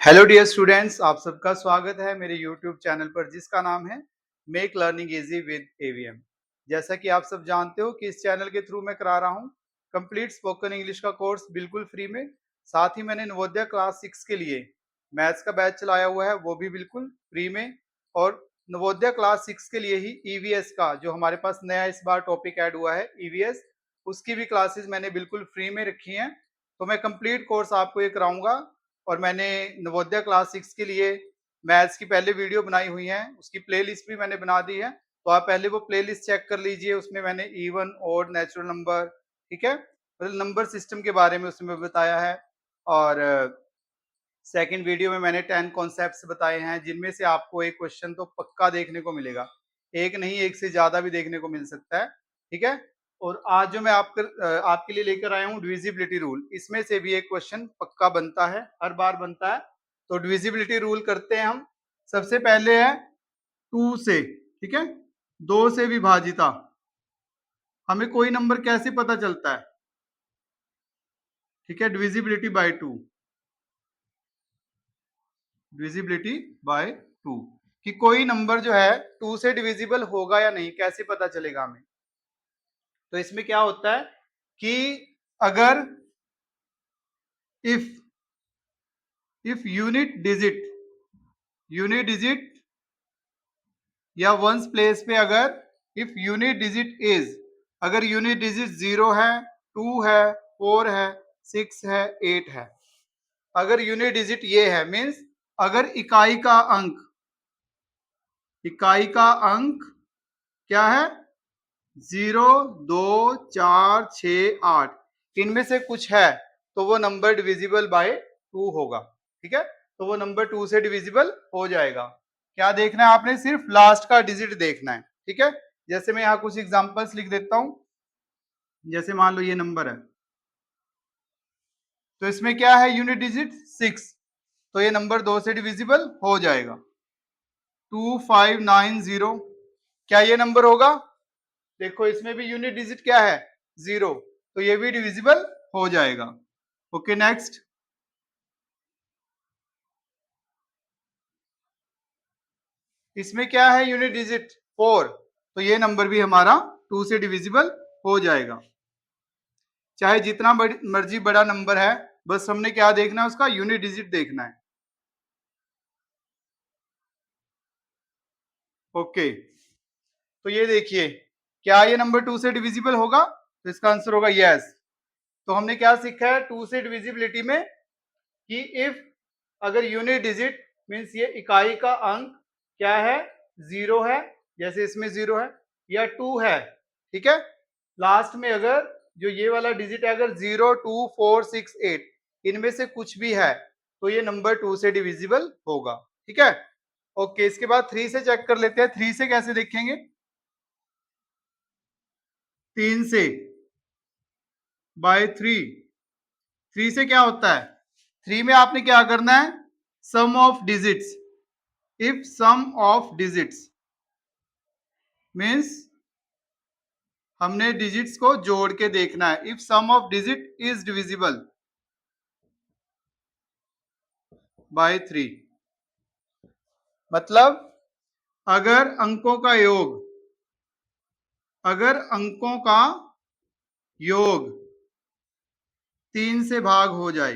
Hello dear students, आप सबका स्वागत है मेरे यूट्यूब चैनल पर जिसका नाम है make learning easy with AVM. जैसा कि आप सब जानते हो कि इस चैनल के थ्रू मैं करा रहा हूँ कंप्लीट स्पोकन इंग्लिश का कोर्स बिल्कुल फ्री में। साथ ही मैंने नवोदय क्लास 6 के लिए मैथ्स का बैच चलाया हुआ है, वो भी बिल्कुल फ्री में। और नवोदय क्लास 6 के लिए ही ईवीएस का जो हमारे पास नया इस बार टॉपिक ऐड हुआ है ईवीएस, उसकी भी क्लासेस मैंने बिल्कुल फ्री में रखी हैं। तो मैं कंप्लीट कोर्स आपको ये कराऊंगा। और मैंने नवोदय क्लास 6 के लिए मैथ्स की पहले वीडियो बनाई हुई है, उसकी प्लेलिस्ट भी मैंने बना दी है। तो आप पहले वो प्लेलिस्ट चेक कर लीजिए, उसमें मैंने इवन और नेचुरल नंबर, ठीक है, मतलब नंबर सिस्टम के बारे में उसमें बताया है। और सेकंड वीडियो में मैंने 10 कॉन्सेप्ट्स बताए हैं, जिनमें से आपको एक क्वेश्चन तो पक्का देखने को मिलेगा, एक नहीं एक से ज्यादा भी देखने को मिल सकता है, ठीक है। और आज जो मैं आपके लिए लेकर आया हूँ डिविजिबिलिटी रूल, इसमें से भी एक क्वेश्चन पक्का बनता है, हर बार बनता है। तो डिविजिबिलिटी रूल करते हैं हम। सबसे पहले है 2 से, ठीक है, 2 से विभाजिता। हमें कोई नंबर कैसे पता चलता है, ठीक है, डिविजिबिलिटी बाय 2, डिविजिबिलिटी बाय 2, कि कोई नंबर जो है 2 से डिविजिबल होगा या नहीं, कैसे पता चलेगा हमें। तो इसमें क्या होता है कि अगर इफ यूनिट डिजिट या वंस प्लेस पे अगर इफ यूनिट डिजिट इज, अगर यूनिट डिजिट 0 है, 2 है, 4 है, 6 है, 8 है, अगर यूनिट डिजिट ये है मीन्स अगर इकाई का अंक क्या है 0, 2, 4, 6, 8, इनमें से कुछ है तो वो नंबर डिविजिबल बाय 2 होगा, ठीक है। तो वो नंबर 2 से डिविजिबल हो जाएगा। क्या देखना है आपने, सिर्फ लास्ट का डिजिट देखना है, ठीक है। जैसे मैं यहाँ कुछ एग्जांपल्स लिख देता हूं। जैसे मान लो ये नंबर है, तो इसमें क्या है यूनिट डिजिट 6, तो ये नंबर 2 से डिविजिबल हो जाएगा। 2590, क्या ये नंबर होगा? देखो इसमें भी यूनिट डिजिट क्या है 0, तो ये भी डिविजिबल हो जाएगा। ओके नेक्स्ट, इसमें क्या है यूनिट डिजिट 4, तो ये नंबर भी हमारा 2 से डिविजिबल हो जाएगा। चाहे जितना मर्जी बड़ा नंबर है, बस हमने क्या देखना है, उसका यूनिट डिजिट देखना है। ओके, तो ये देखिए, क्या ये नंबर 2 से डिविजिबल होगा? तो इसका आंसर होगा यस। तो हमने क्या सीखा है 2 से डिविजिबिलिटी में कि इफ अगर यूनिट डिजिट मीन्स ये इकाई का अंक क्या है 0 है, जैसे इसमें 0 है, या 2 है, ठीक है, लास्ट में अगर जो ये वाला डिजिट है अगर 0, 2, 4, 6, 8 इनमें से कुछ भी है तो ये नंबर 2 से डिविजिबल होगा, ठीक है। ओके, इसके बाद 3 से चेक कर लेते हैं। 3 से कैसे देखेंगे? 3 से बाय 3 से क्या होता है, 3 में आपने क्या करना है, sum of digits. If sum of digits means हमने डिजिट्स को जोड़ के देखना है। If sum of digit is divisible by 3, मतलब अगर अंकों का योग, अगर अंकों का योग 3 से भाग हो जाए,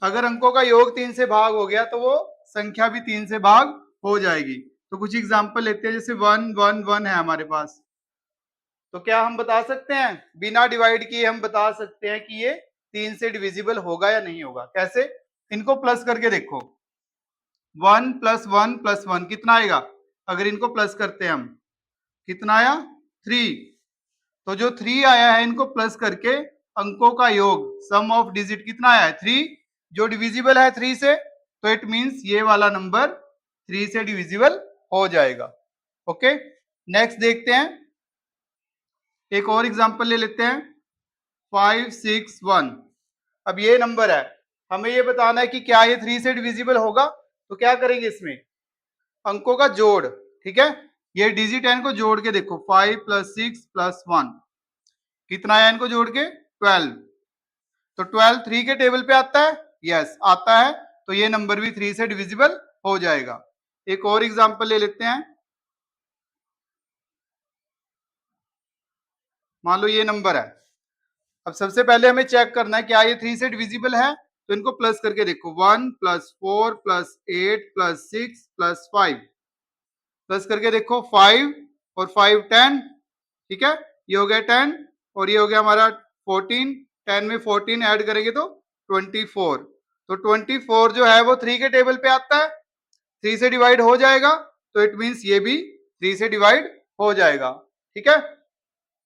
अगर अंकों का योग 3 से भाग हो गया तो वो संख्या भी 3 से भाग हो जाएगी। तो कुछ एग्जांपल लेते हैं, जैसे 1 1 1 है हमारे पास, तो क्या हम बता सकते हैं बिना डिवाइड किए, हम बता सकते हैं कि ये 3 से डिविजिबल होगा या नहीं होगा। कैसे? इनको प्लस करके देखो, 1 + 1 + 1 कितना आएगा? अगर इनको प्लस करते हैं हम, कितना आया 3, तो जो 3 आया है इनको प्लस करके अंकों का योग सम ऑफ डिजिट कितना आया है 3, जो डिविजिबल है 3 से, तो इट मींस ये वाला नंबर 3 से डिविजिबल हो जाएगा। ओके, नेक्स्ट देखते हैं, एक और एग्जांपल ले लेते हैं, 5 6 1। अब ये नंबर है, हमें ये बताना है कि क्या ये 3 से डिविजिबल होगा। तो क्या करेंगे, इसमें अंकों का जोड़, ठीक है, ये डिजिट है इनको जोड़ के देखो, 5 + 6 + 1 कितना आया इनको जोड़ के 12, तो 12 3 के टेबल पे आता है, यस आता है, तो ये नंबर भी 3 से डिविजिबल हो जाएगा। एक और एग्जांपल ले लेते हैं। मान लो ये नंबर है। अब सबसे पहले हमें चेक करना है क्या ये 3 से डिविजिबल है, तो इनको प्लस करके देखो। 1 + 4 + 8 + 6 + 5 प्लस करके देखो। 5 और 5 10, ठीक है, ये हो गया 10 और ये हो गया हमारा 14। 10 में 14 ऐड करेंगे तो 24। तो 24 जो है वो 3 के टेबल पे आता है, 3 से डिवाइड हो जाएगा, तो इट मीन्स ये भी 3 से डिवाइड हो जाएगा। ठीक है,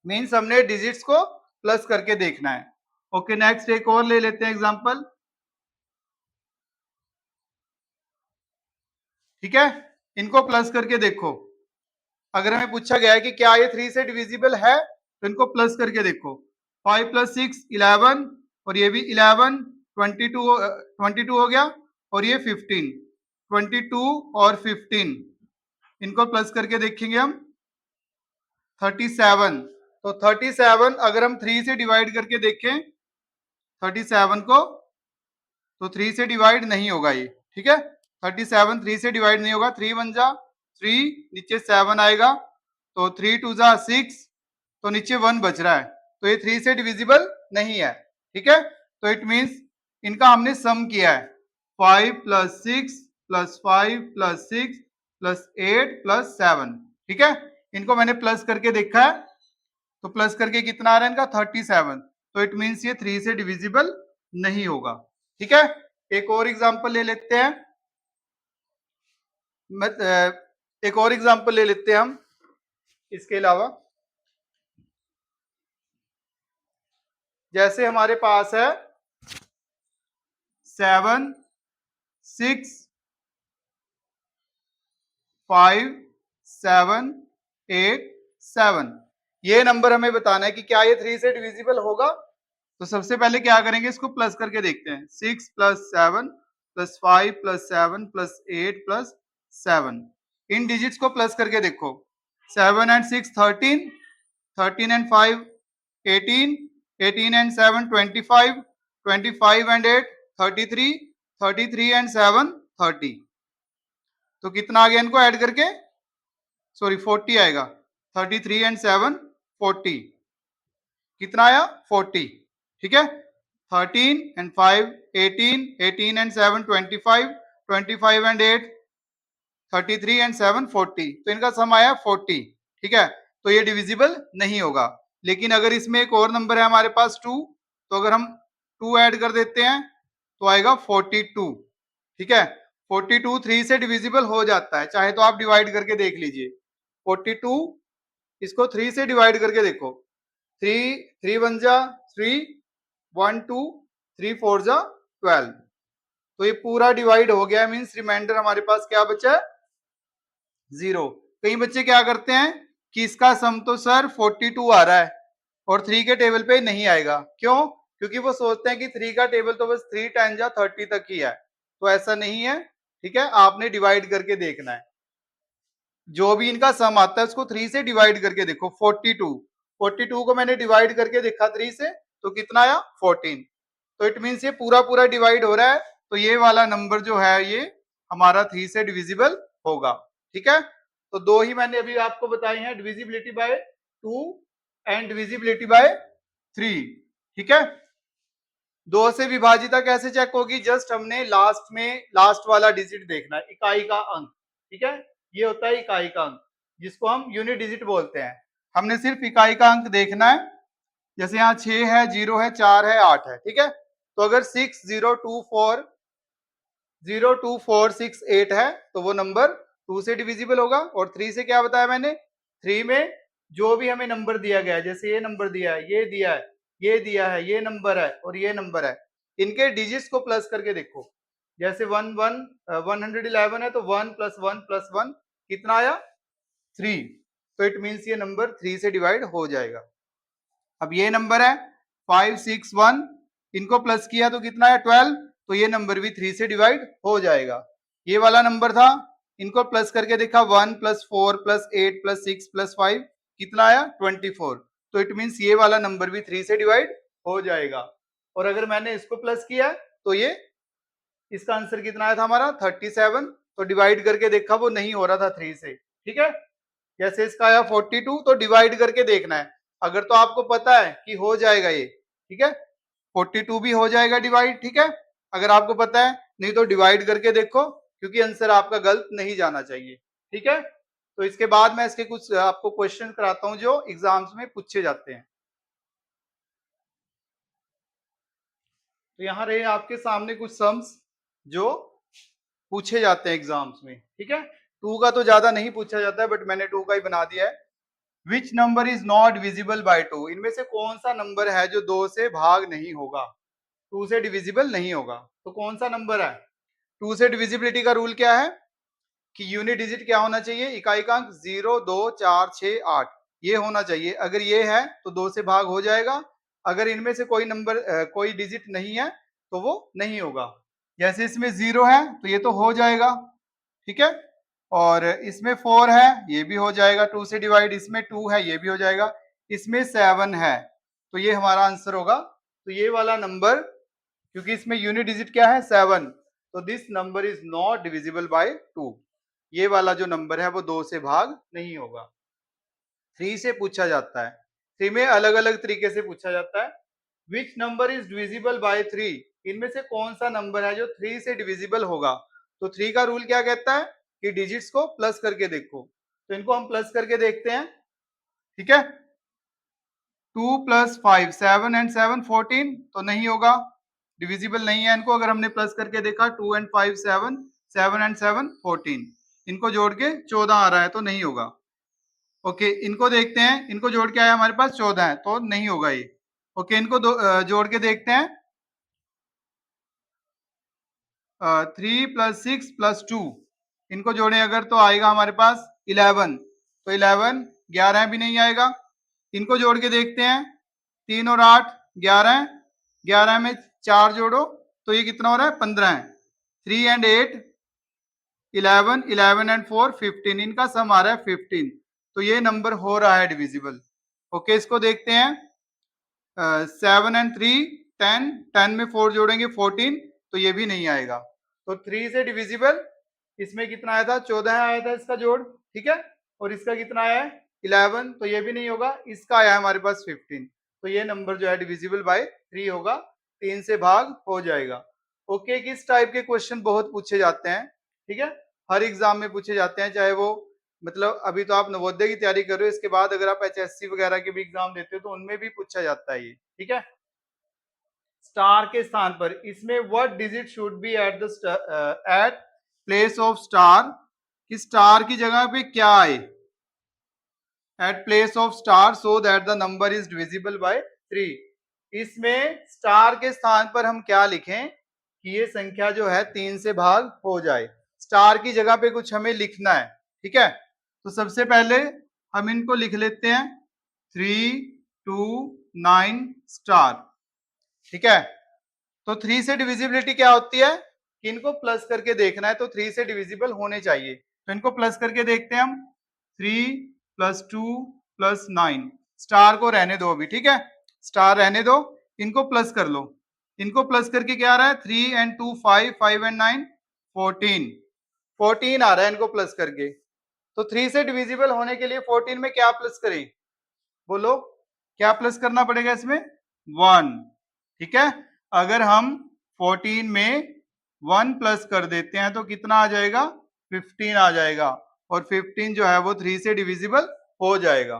मीन्स हमने डिजिट्स को प्लस करके देखना है। ओके, नेक्स्ट एक और ले लेते हैं एग्जांपल। ठीक है, इनको प्लस करके देखो। अगर हमें पूछा गया है कि क्या ये 3 से डिविजिबल है, तो इनको प्लस करके देखो। 5 + 6 11 और ये भी 11, 22 हो गया और ये 15। 22 और 15 इनको प्लस करके देखेंगे हम 37। तो 37 अगर हम 3 से डिवाइड करके देखें 37 को, तो 3 से डिवाइड नहीं होगा ये। ठीक है, 37 3 से डिवाइड नहीं होगा। 3 1 जा 3, नीचे 7 आएगा, तो 3 2 जा 6, तो नीचे 1 बच रहा है, तो ये 3 से डिविजिबल नहीं है। ठीक है, तो इट मीन्स इनका हमने सम किया है। 5 + 6 + 5 + 6 + 8 + 7। ठीक है, इनको मैंने प्लस करके देखा है, तो प्लस करके कितना आ रहा है इनका 37। तो इट मीन्स ये 3 से डिविजिबल नहीं होगा। ठीक है, एक और एग्जांपल ले लेते हैं। एक और एग्जांपल ले लेते हैं हम इसके अलावा। जैसे हमारे पास है 7 6 5 7 8 7, ये नंबर हमें बताना है कि क्या ये 3 से डिविजिबल होगा। तो सबसे पहले क्या करेंगे, इसको प्लस करके देखते हैं। 6 + 7 + 5 + 7 + 8 + 7, इन डिजिट्स को प्लस करके देखो। 7 and 6 13, 13 and 5 18, 18 and 7 25, 25 and 8 33, 33 and 7 30। तो कितना आ गया इनको ऐड करके, सॉरी 40 आएगा। 33 and 7 40, कितना आया 40। ठीक है, 13 and 5 18, 18 and 7 25, 25 and 8 33 and 7 40, तो इनका सम आया 40। ठीक है, तो ये डिविजिबल नहीं होगा। लेकिन अगर इसमें एक और नंबर है हमारे पास 2, तो अगर हम 2 ऐड कर देते हैं तो आएगा 42। ठीक है, 42 3 से डिविजिबल हो जाता है, चाहे तो आप डिवाइड करके देख लीजिए। 42 इसको 3 से डिवाइड करके देखो। 3 3 1 जा 3, 1 2 3 4 जा 12, तो ये पूरा डिवाइड हो गया। मीन्स रिमाइंडर हमारे पास क्या बचा है, 0। कई बच्चे क्या करते हैं कि इसका सम तो सर 42 आ रहा है और 3 के टेबल पे नहीं आएगा। क्यों? क्योंकि वो सोचते हैं कि 3 का टेबल तो बस 3 10 जा 30 तक ही है, तो ऐसा नहीं है। ठीक है, आपने डिवाइड करके देखना है। जो भी इनका सम आता है उसको 3 से डिवाइड करके देखो। 42 को मैंने डिवाइड करके देखा 3 से, तो कितना आया 14। तो इट मीन्स ये पूरा पूरा डिवाइड हो रहा है, तो ये वाला नंबर जो है ये हमारा 3 से डिविजिबल होगा। ठीक है, तो दो ही मैंने अभी आपको बताए हैं, divisibility bye 2 and divisibility bye 3। ठीक है, 2 से विभाजिता कैसे चेक होगी, जस्ट हमने लास्ट वाला डिजिट देखना है, इकाई का अंक। ठीक है, ये होता है इकाई का अंक, जिसको हम यूनिट डिजिट बोलते हैं। हमने सिर्फ इकाई का अंक देखना है। जैसे यहाँ 6 है, 0 है, 4 है, 8 है। ठीक है, तो अगर 6 0 2 4 है तो वो नंबर 2 से डिविजिबल होगा। और 3 से क्या बताया मैंने, 3 में जो भी हमें नंबर दिया गया है, जैसे ये नंबर दिया है, ये दिया है, ये दिया है, ये नंबर है और ये नंबर है, इनके डिजिट्स को प्लस करके देखो। जैसे 111 है, तो 1 + 1 + 1 कितना आया 3, तो इट मीन्स ये नंबर 3 से डिवाइड हो जाएगा। अब ये नंबर है 5 6 1, इनको प्लस किया तो कितना है 12, तो ये नंबर भी 3 से डिवाइड हो जाएगा। ये वाला नंबर था, इनको प्लस करके देखा 1 + 4 + 8 + 6 + 5 कितना आया 24, तो इट मीन्स ये वाला नंबर भी 3 से डिवाइड हो जाएगा। और अगर मैंने इसको प्लस किया तो ये इसका आंसर कितना आया था हमारा 37। तो डिवाइड करके देखा वो नहीं हो रहा था 3 से, ठीक है। जैसे इसका आया 42 तो डिवाइड करके देखना है। अगर तो आपको पता है कि हो जाएगा ये, ठीक है, 42 भी हो जाएगा डिवाइड, ठीक है। अगर आपको पता है, नहीं तो डिवाइड करके देखो, क्योंकि आंसर आपका गलत नहीं जाना चाहिए, ठीक है। तो इसके बाद मैं इसके कुछ आपको क्वेश्चन कराता हूं जो एग्जाम्स में पूछे जाते हैं। तो यहाँ रहे आपके सामने कुछ सम्स जो पूछे जाते हैं एग्जाम्स में, ठीक है। टू का तो ज्यादा नहीं पूछा जाता है, बट मैंने टू का ही बना दिया है। Which number is not divisible by two, इनमें से कौन सा नंबर है जो दो से भाग नहीं होगा, टू से डिविजिबल नहीं होगा। तो कौन सा नंबर है। टू से डिविजिबिलिटी का रूल क्या है कि यूनिट डिजिट क्या होना चाहिए, इकाई का अंक 0, 2, 4, 6, 8 ये होना चाहिए। अगर ये है तो दो से भाग हो जाएगा। अगर इनमें से कोई नंबर कोई डिजिट नहीं है तो वो नहीं होगा। जैसे इसमें 0 है तो ये तो हो जाएगा, ठीक है। और इसमें 4 है ये भी हो जाएगा, 2 से डिवाइड। इसमें 2 है ये भी हो जाएगा। इसमें 7 है तो ये हमारा आंसर होगा। तो ये वाला नंबर, क्योंकि इसमें यूनिट डिजिट क्या है 7, तो this number is not divisible by 2। ये वाला जो नंबर है वो दो से भाग नहीं होगा। 3 से पूछा जाता है, 3 में अलग अलग तरीके से पूछा जाता है। Which number is divisible by 3, इनमें से कौन सा नंबर है जो 3 से डिविजिबल होगा। तो 3 का रूल क्या कहता है कि डिजिट्स को प्लस करके देखो। तो इनको हम प्लस करके देखते हैं, ठीक है। 2 + 5 7 एंड 7 14, तो नहीं होगा, डिविजिबल नहीं है इनको। अगर हमने प्लस करके देखा 2 एंड 5 7, 7 एंड 7 14, इनको जोड़ के 14 आ रहा है तो नहीं होगा। ओके, इनको देखते हैं, इनको जोड़ के आया हमारे पास 14 है तो नहीं होगा ये। ओके, इनको जोड़ के देखते हैं। 3 + 6 + 2, इनको जोड़े अगर तो आएगा हमारे पास 11। तो 11 11 भी नहीं आएगा। इनको जोड़ के देखते हैं, 3 और 8 11, 11 में 4 जोड़ो तो ये कितना हो रहा है 15 है। 3 एंड 8 11, 11 एंड 4 15, इनका सम आ रहा है 15। तो ये नंबर हो रहा है डिविजिबल। ओके, इसको देखते हैं। 7 एंड 3 10, 10 में 4 जोड़ेंगे 14, तो ये भी नहीं आएगा। तो 3 से डिविजिबल इसमें कितना आया था 14 आया था इसका जोड़, ठीक है। और इसका कितना आया है 11, तो ये भी नहीं होगा। इसका आया है हमारे पास 15, तो ये नंबर जो है डिविजिबल बाय 3 होगा, 3 से भाग हो जाएगा। ओके, किस टाइप के क्वेश्चन बहुत पूछे जाते हैं, ठीक है, हर एग्जाम में पूछे जाते हैं। चाहे वो मतलब अभी तो आप नवोदय की तैयारी कर रहे हो, इसके बाद अगर आप एचएससी वगैरह के भी एग्जाम देते हो तो उनमें भी पूछा जाता है ये, ठीक है। स्टार के स्थान पर इसमें what digit should be at the eight place of star, कि स्टार की जगह पे क्या आए, at place of star so that the number is divisible by 3। इसमें स्टार के स्थान पर हम क्या लिखें कि ये संख्या जो है 3 से भाग हो जाए। स्टार की जगह पे कुछ हमें लिखना है, ठीक है। तो सबसे पहले हम इनको लिख लेते हैं 3 2 9 स्टार, ठीक है। तो 3 से डिविजिबिलिटी क्या होती है कि इनको प्लस करके देखना है, तो 3 से डिविजिबल होने चाहिए। तो इनको प्लस करके देखते हैं हम। 3 + 2 + 9, स्टार को रहने दो अभी, ठीक है, स्टार रहने दो। इनको प्लस कर लो। इनको प्लस करके क्या आ रहा है 3 एंड 2 5, 5 एंड 9 14, 14 आ रहा है इनको प्लस करके। तो 3 से डिविजिबल होने के लिए 14 में क्या प्लस करें, बोलो क्या प्लस करना पड़ेगा इसमें 1, ठीक है। अगर हम 14 में 1 प्लस कर देते हैं तो कितना आ जाएगा 15 आ जाएगा, और 15 जो है वो 3 से डिविजिबल हो जाएगा,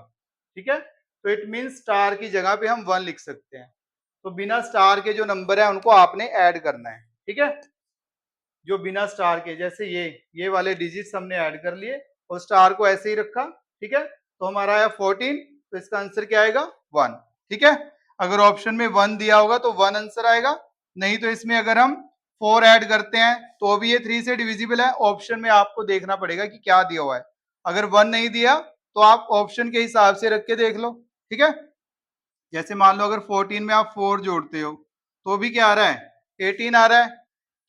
ठीक है। तो इट मीन स्टार की जगह पे हम 1 लिख सकते हैं। तो बिना स्टार के जो नंबर है उनको आपने ऐड करना है, ठीक है। जो बिना स्टार के, जैसे ये वाले डिजिट्स हमने ऐड कर लिए और स्टार को ऐसे ही रखा, ठीक है। तो हमारा आया 14, तो इसका आंसर क्या आएगा 1, ठीक है। अगर ऑप्शन में 1 दिया होगा तो 1 आंसर आएगा, नहीं तो इसमें अगर हम 4 ऐड करते हैं तो भी ये 3 से डिविजिबल है। ऑप्शन में आपको देखना पड़ेगा कि क्या दिया हुआ है। अगर 1 नहीं दिया तो आप ऑप्शन के हिसाब से रख के देख लो, ठीक है। जैसे मान लो अगर 14 में आप 4 जोड़ते हो तो भी क्या आ रहा है 18 आ रहा है,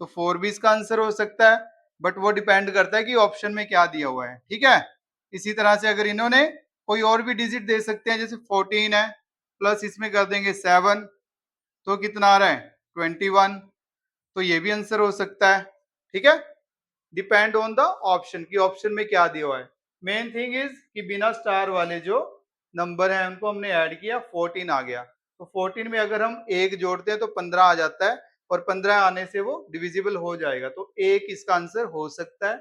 तो 4 भी इसका आंसर हो सकता है, बट वो डिपेंड करता है कि ऑप्शन में क्या दिया हुआ है, ठीक है। इसी तरह से अगर इन्होंने कोई और भी डिजिट दे सकते हैं, जैसे 14 है प्लस इसमें कर देंगे 7, तो कितना आ रहा है 21, तो ये भी आंसर हो सकता है। ठीक है, डिपेंड ऑन द ऑप्शन की ऑप्शन में क्या दिया हुआ है। मेन थिंग इज कि बिना स्टार वाले जो नंबर है उनको हमने ऐड किया, 14 आ गया। तो 14 में अगर हम एक जोड़ते हैं तो 15 आ जाता है, और 15 आने से वो डिविजिबल हो जाएगा, तो एक इसका आंसर हो सकता है।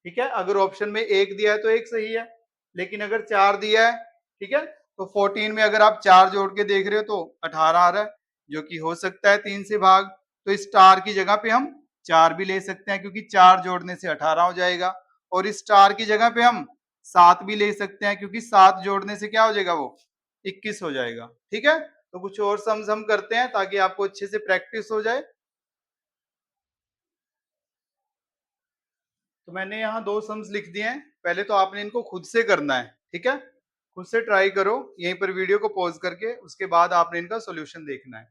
ठीक है, अगर ऑप्शन में एक दिया है तो एक सही है, लेकिन अगर 4 दिया है, ठीक है, तो 14 में अगर आप 4 जोड़ के देख रहे हो तो 18 आ रहा है, जो कि हो सकता है 3 से भाग। तो इस स्टार की जगह पे हम 4 भी ले सकते हैं, क्योंकि 4 जोड़ने से 18 हो जाएगा, और इस स्टार की जगह पे हम 7 भी ले सकते हैं, क्योंकि 7 जोड़ने से क्या हो जाएगा, वो 21 हो जाएगा। ठीक है, तो कुछ और सम्स हम करते हैं ताकि आपको अच्छे से प्रैक्टिस हो जाए। तो मैंने यहाँ 2 सम्स लिख दिए हैं, पहले तो आपने इनको खुद से करना है। ठीक है, खुद से ट्राई करो यहीं पर वीडियो को पॉज करके, उसके बाद आपने इनका सॉल्यूशन देखना है।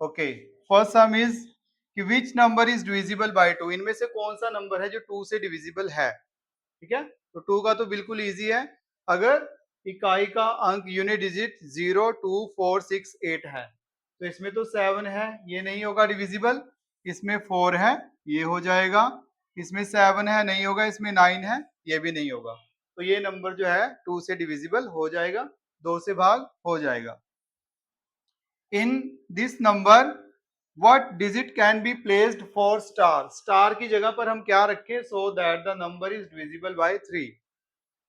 ओके, फर्स्ट सम इज कि which number is divisible bye 2, इनमें से कौन सा नंबर है जो 2 से डिविजिबल है। ठीक है, तो 2 का तो बिल्कुल इजी है, अगर इकाई का अंक यूनिट डिजिट 0 2 4 6 8 है, तो इसमें तो 7 है, ये नहीं होगा डिविजिबल। इसमें 4 है, ये हो जाएगा। इसमें 7 है, नहीं होगा। इसमें 9 है, ये भी नहीं होगा। तो ये नंबर जो है 2 से डिविजिबल हो जाएगा, 2 से भाग हो जाएगा। इन this number what digit can be placed for star, star की जगह पर हम क्या रखें, सो that the number is divisible by 3।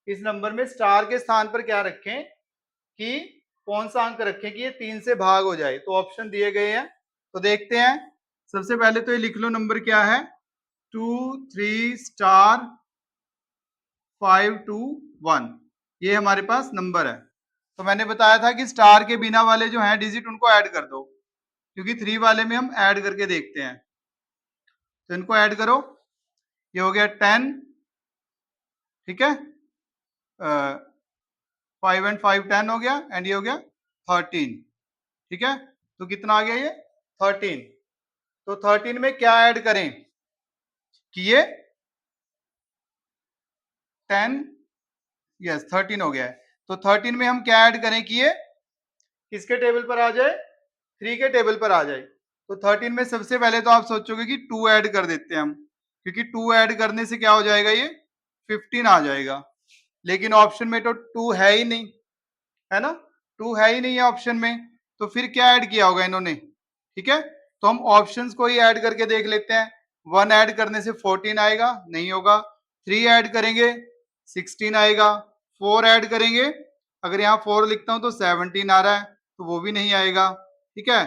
इस नंबर में स्टार के स्थान पर क्या रखें, कि कौन सा अंक रखें कि ये 3 से भाग हो जाए। तो ऑप्शन दिए गए हैं, तो देखते हैं। सबसे पहले तो ये लिख लो, नंबर क्या है, 2 3 स्टार 5 2 1, ये हमारे पास नंबर है। तो मैंने बताया था कि स्टार के बिना वाले जो हैं डिजिट उनको ऐड कर दो, क्योंकि 3 वाले में हम ऐड करके देखते हैं। तो इनको ऐड करो, ये हो गया 10। ठीक है, 5 एंड 5 10 हो गया, एंड ये हो गया 13। ठीक है, तो कितना आ गया ये 13। तो 13 में क्या ऐड करें, कि ये 10, यस 13 हो गया है। तो 13 में हम क्या ऐड करें कि ये किसके टेबल पर आ जाए, 3 के टेबल पर आ जाए। तो 13 में सबसे पहले तो आप सोचोगे कि 2 ऐड कर देते हैं हम, क्योंकि 2 ऐड करने से क्या हो जाएगा, ये 15 आ जाएगा। लेकिन ऑप्शन में तो 2 है ही नहीं, है ना, 2 है ही नहीं है ऑप्शन में, तो फिर क्या ऐड किया होगा इन्होंने। ठीक है, तो हम ऑप्शंस को ही ऐड करके देख लेते हैं। 1 ऐड करने से 14 आएगा, नहीं होगा। 3 ऐड करेंगे 16 आएगा। 4 ऐड करेंगे, अगर यहाँ 4 लिखता हूं तो 17 आ रहा है, तो वो भी नहीं आएगा। ठीक है,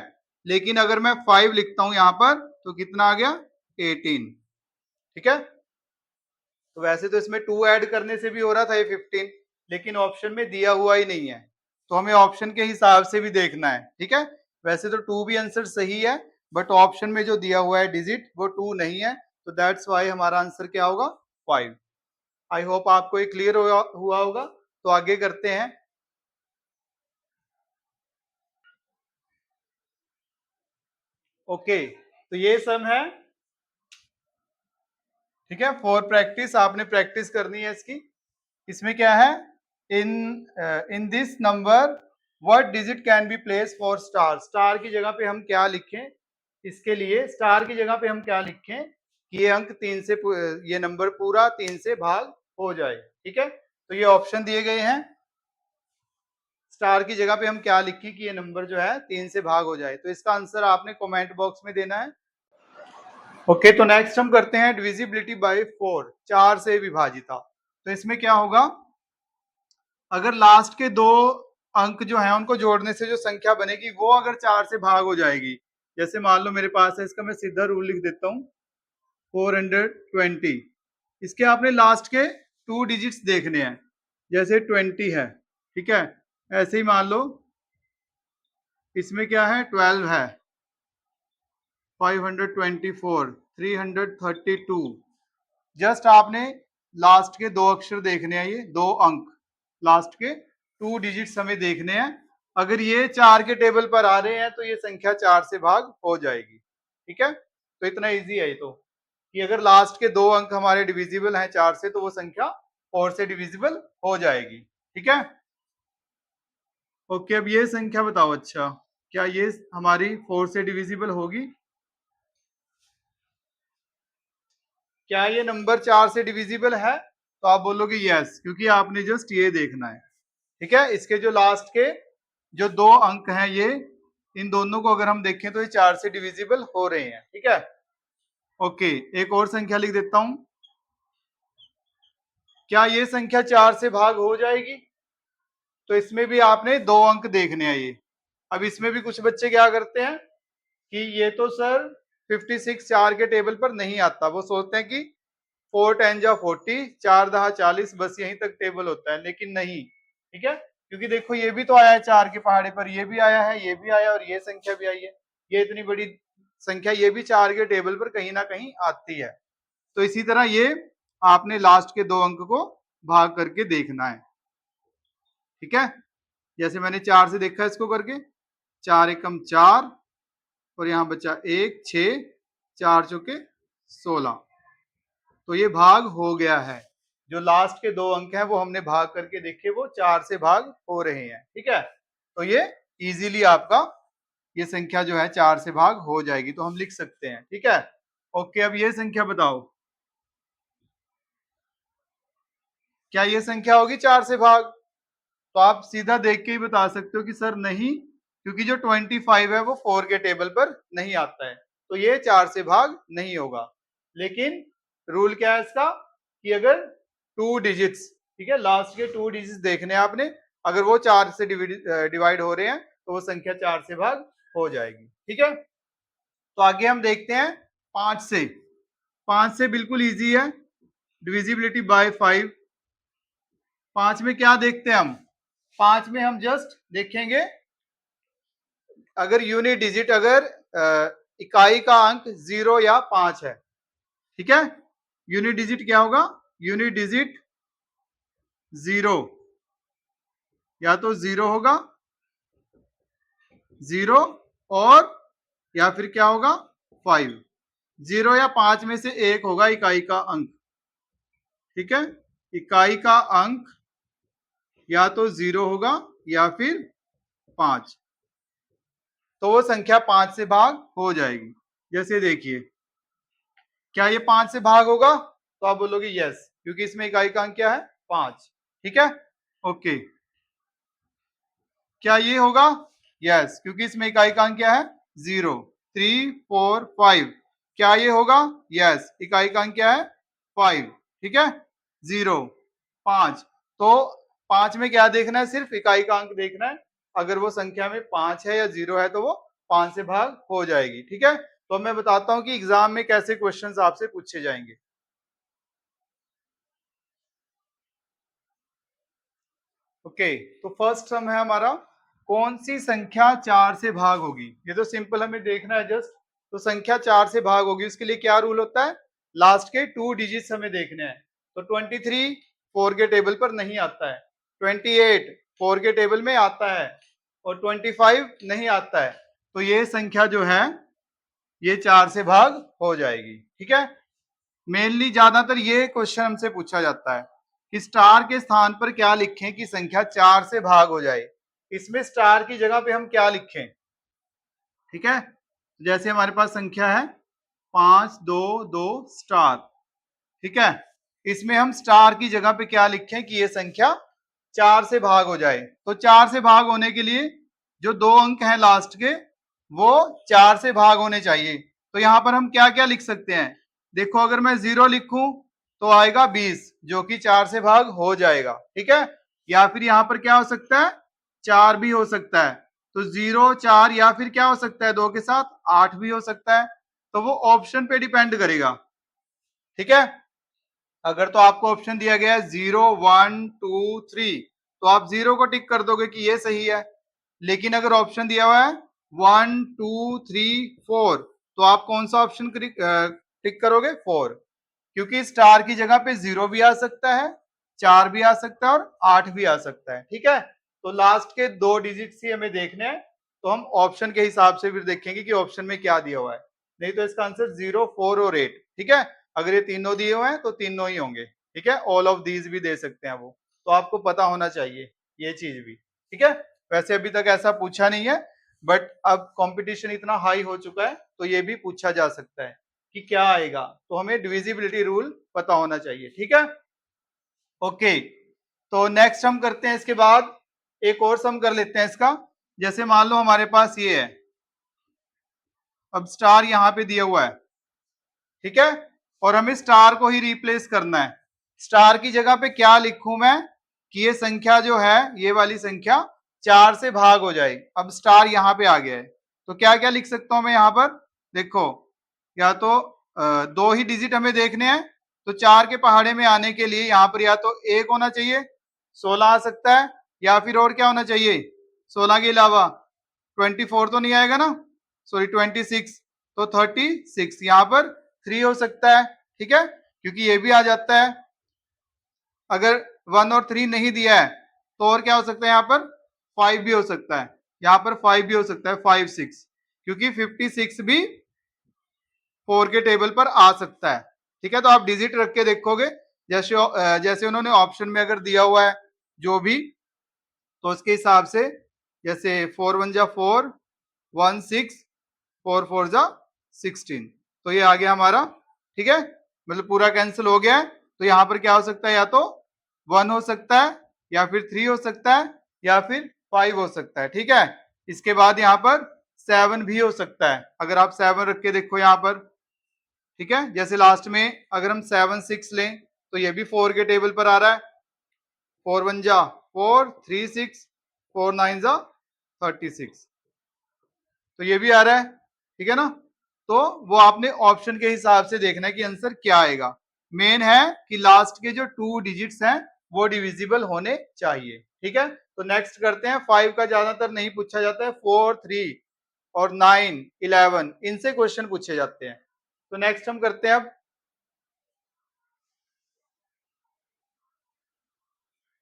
लेकिन अगर मैं 5 लिखता हूं यहाँ पर तो कितना आ गया, 18। ठीक है, तो वैसे तो इसमें 2 ऐड करने से भी हो रहा था ये 15, लेकिन ऑप्शन में दिया हुआ ही नहीं है, तो हमें ऑप्शन के हिसाब से भी देखना है। ठीक है, वैसे तो 2 भी आंसर सही है, बट ऑप्शन में जो दिया हुआ है डिजिट वो 2 नहीं है, तो दैट्स वाई हमारा आंसर क्या होगा, 5। आई होप आपको ये क्लियर हुआ होगा। तो आगे करते हैं। ओके, तो ये सम है। ठीक है, फॉर प्रैक्टिस आपने प्रैक्टिस करनी है इसकी। इसमें क्या है, in in this number what digit can be place for star, star की जगह पे हम क्या लिखें, इसके लिए स्टार की जगह पे हम क्या लिखें कि ये अंक 3 से ये नंबर पूरा 3 से भाग हो जाए। ठीक है, तो ये ऑप्शन दिए गए हैं, स्टार की जगह पे हम क्या लिखें कि ये नंबर जो है 3 से भाग हो जाए। तो इसका आंसर आपने कमेंट बॉक्स में देना है। ओके, तो नेक्स्ट हम करते हैं डिविजिबिलिटी बाय 4, 4 से विभाजिता। तो इसमें क्या होगा, अगर लास्ट के 2 अंक जो हैं उनको जोड़ने से जो संख्या बनेगी वो अगर 4 से भाग हो जाएगी, जैसे मान लो मेरे पास है, इसका मैं सीधा रूल लिख देता हूँ, 420। इसके आपने लास्ट के 2 डिजिट्स देखने हैं, जैसे 20 है। ठीक है, ऐसे ही मान लो इसमें क्या है, 12 है, 524, 332। जस्ट आपने लास्ट के 2 अक्षर देखने हैं, ये 2 अंक लास्ट के 2 डिजिट्स हमें देखने हैं। अगर ये 4 के टेबल पर आ रहे हैं तो ये संख्या 4 से भाग हो जाएगी। ठीक है, तो इतना इजी है ये, तो कि अगर लास्ट के 2 अंक हमारे डिविजिबल हैं 4 से, तो वो संख्या 4 से डिविजिबल हो जाएगी। ठीक है, ओके, अब ये संख्या बताओ। अच्छा, क्या ये हमारी 4 से डिविजिबल होगी? क्या ये नंबर 4 से डिविजिबल है? तो आप बोलोगे यस, क्योंकि आपने जस्ट ये देखना है। ठीक है, इसके जो लास्ट के जो 2 अंक हैं ये, इन दोनों को अगर हम देखें तो ये 4 से डिविजिबल हो रहे हैं। ठीक है, ओके, एक और संख्या लिख देता हूं। क्या ये संख्या 4 से भाग हो जाएगी? तो इसमें भी आपने 2 अंक देखने हैं ये। अब इसमें भी कुछ बच्चे क्या करते हैं कि ये तो सर 56 4 के टेबल पर नहीं आता, वो सोचते हैं कि 4 10 जा 40, 4 दहा 40, बस यहीं तक टेबल होता है, लेकिन नहीं। ठीक है, क्योंकि देखो ये भी तो आया है 4 के पहाड़े पर, ये भी आया है, ये भी आया और ये संख्या भी आई है, ये इतनी बड़ी संख्या ये भी 4 के टेबल पर कहीं ना कहीं आती है। तो इसी तरह ये आपने लास्ट के 2 अंक को भाग करके देखना है। ठीक है, जैसे मैंने 4 से देखा इसको करके, 4 एकम 4 और यहाँ बचा 1 6, 4 चौके 16, तो ये भाग हो गया है। जो लास्ट के 2 अंक हैं वो हमने भाग करके देखे, वो 4 से भाग हो रहे हैं। ठीक है, तो ये इजीली आपका ये संख्या जो है 4 से भाग हो जाएगी, तो हम लिख सकते हैं। ठीक है, ओके, अब ये संख्या बताओ, क्या ये संख्या होगी 4 से भाग? तो आप सीधा देख के ही बता सकते हो कि सर नहीं, क्योंकि जो 25 है वो 4 के टेबल पर नहीं आता है, तो ये 4 से भाग नहीं होगा। लेकिन रूल क्या है इसका कि अगर 2 डिजिट्स, ठीक है, लास्ट के 2 डिजिट्स देखने हैं आपने, अगर वो 4 से डिवाइड हो रहे हैं तो वो संख्या 4 से भाग हो जाएगी। ठीक है, तो आगे हम देखते हैं 5 से। 5 से बिल्कुल इजी है, डिविजिबिलिटी बाय 5। 5 में क्या देखते हैं हम? 5 में हम जस्ट देखेंगे अगर यूनिट डिजिट, अगर इकाई का अंक 0 या 5 है। ठीक है, यूनिट डिजिट क्या होगा? यूनिट डिजिट 0, या तो 0 होगा, 0, और या फिर क्या होगा 5। 0 या 5 में से एक होगा इकाई का अंक। ठीक है, इकाई का अंक या तो 0 होगा या फिर 5, तो वो संख्या 5 से भाग हो जाएगी। जैसे देखिए, क्या ये 5 से भाग होगा? तो आप बोलोगे यस, क्योंकि इसमें इकाई का अंक क्या है? 5। ठीक है, ओके। क्या ये होगा? यस, क्योंकि इसमें इकाई का अंक क्या है? 0। 3 4 5, क्या ये होगा? यस, इकाई का अंक क्या है? 5। ठीक है, 0 5, तो 5 में क्या देखना है? सिर्फ इकाई का अंक देखना है। अगर वो संख्या में 5 है या 0 है तो वो 5 से भाग हो जाएगी। ठीक है, तो मैं बताता हूं कि एग्जाम में कैसे क्वेश्चंस आपसे पूछे जाएंगे। ओके, तो फर्स्ट सम है हमारा, कौन सी संख्या 4 से भाग होगी? ये तो सिंपल हमें देखना है जस्ट। तो संख्या 4 से भाग होगी, उसके लिए क्या रूल होता है? लास्ट के 2 डिजिट्स हमें देखने हैं। तो 23 4 के टेबल पर नहीं आता है, 28 4 के टेबल में आता है, और 25 नहीं आता है, तो ये संख्या जो है ये 4 से भाग हो जाएगी। ठीक है, मेनली ज्यादातर ये क्वेश्चन हमसे पूछा जाता है कि स्टार के स्थान पर क्या लिखें कि संख्या 4 से भाग हो जाए। इसमें स्टार की जगह पे हम क्या लिखें? ठीक है, जैसे हमारे पास संख्या है 5 2 2 स्टार। ठीक है, इसमें हम स्टार की जगह पे क्या लिखें कि ये संख्या 4 से भाग हो जाए? तो 4 से भाग होने के लिए जो 2 अंक हैं लास्ट के, वो 4 से भाग होने चाहिए। तो यहां पर हम क्या क्या लिख सकते हैं? देखो, अगर मैं 0 लिखूं तो आएगा 20, जो कि 4 से भाग हो जाएगा। ठीक है, या फिर यहां पर क्या हो सकता है? 4 भी हो सकता है, तो 0 4, या फिर क्या हो सकता है 2 के साथ 8 भी हो सकता है। तो वो ऑप्शन पे डिपेंड करेगा। ठीक है, अगर तो आपको ऑप्शन दिया गया है 0 1 2 3, तो आप 0 को टिक कर दोगे कि ये सही है। लेकिन अगर ऑप्शन दिया हुआ है 1 2 3 4, तो आप कौन सा ऑप्शन टिक करोगे? 4, क्योंकि स्टार की जगह पे 0 भी आ सकता है, 4 भी आ सकता है और 8 भी आ सकता है। ठीक है, तो लास्ट के 2 डिजिट्स ही हमें देखने हैं, तो हम ऑप्शन के हिसाब से फिर देखेंगे कि ऑप्शन में क्या दिया हुआ है। नहीं तो इसका आंसर 0 4 और 8। ठीक है, अगर ये तीनों दिए हुए हैं तो तीनों ही होंगे। ठीक है, ऑल ऑफ दीज भी दे सकते हैं वो, तो आपको पता होना चाहिए ये चीज भी। ठीक है, वैसे अभी तक ऐसा पूछा नहीं है, बट अब कंपटीशन इतना हाई हो चुका है तो ये भी पूछा जा सकता है कि क्या आएगा, तो हमें डिविजिबिलिटी रूल पता होना चाहिए। ठीक है, ओके। तो नेक्स्ट हम करते हैं, इसके बाद एक और सम कर लेते हैं इसका। जैसे मान लो हमारे पास ये है, अब स्टार यहां पे दिया हुआ है, ठीक है, और हमें स्टार को ही रिप्लेस करना है। स्टार की जगह पे क्या लिखूं मैं कि ये संख्या जो है, ये वाली संख्या 4 से भाग हो जाए। अब स्टार यहाँ पे आ गया है, तो क्या क्या लिख सकता हूं मैं यहाँ पर, देखो, या तो दो ही डिजिट हमें देखने हैं, तो 4 के पहाड़े में आने के लिए यहाँ पर या तो 1 होना चाहिए, 16 आ सकता है, या फिर और क्या होना चाहिए 16 के अलावा, 24 तो नहीं आएगा ना, सॉरी 26, तो 36 यहाँ पर 3 हो सकता है। ठीक है, क्योंकि ये भी आ जाता है। अगर 1 और 3 नहीं दिया है तो और क्या हो सकता है, यहाँ पर 5 भी हो सकता है, यहाँ पर 5 भी हो सकता है, 5 6, क्योंकि 56 भी 4 के टेबल पर आ सकता है। ठीक है, तो आप डिजिट रख के देखोगे, जैसे उन्होंने ऑप्शन में अगर दिया हुआ है जो भी, तो उसके हिसाब से, जैसे 4 1 जा 4, 1 6, 4 4 जा 16, तो ये आ गया हमारा। ठीक है, मतलब पूरा कैंसिल हो गया है, तो यहाँ पर क्या हो सकता है, या तो 1 हो सकता है, या फिर 3 हो सकता है, या फिर 5 हो सकता है। ठीक है, इसके बाद यहाँ पर 7 भी हो सकता है, अगर आप 7 रख के देखो यहाँ पर। ठीक है, जैसे लास्ट में अगर हम 7 6 लें तो ये भी 4 के टेबल पर आ रहा है, 4 1 जा 4, 3 6, 4 9 जा 36, तो ये भी आ रहा है। ठीक है ना, तो वो आपने ऑप्शन के हिसाब से देखना है कि आंसर क्या आएगा। मेन है कि लास्ट के जो 2 डिजिट्स हैं वो डिविजिबल होने चाहिए। ठीक है, तो नेक्स्ट करते हैं। 5 का ज्यादातर नहीं पूछा जाता है, 4 3 और 9 11 इनसे क्वेश्चन पूछे जाते हैं। तो नेक्स्ट हम करते हैं अब।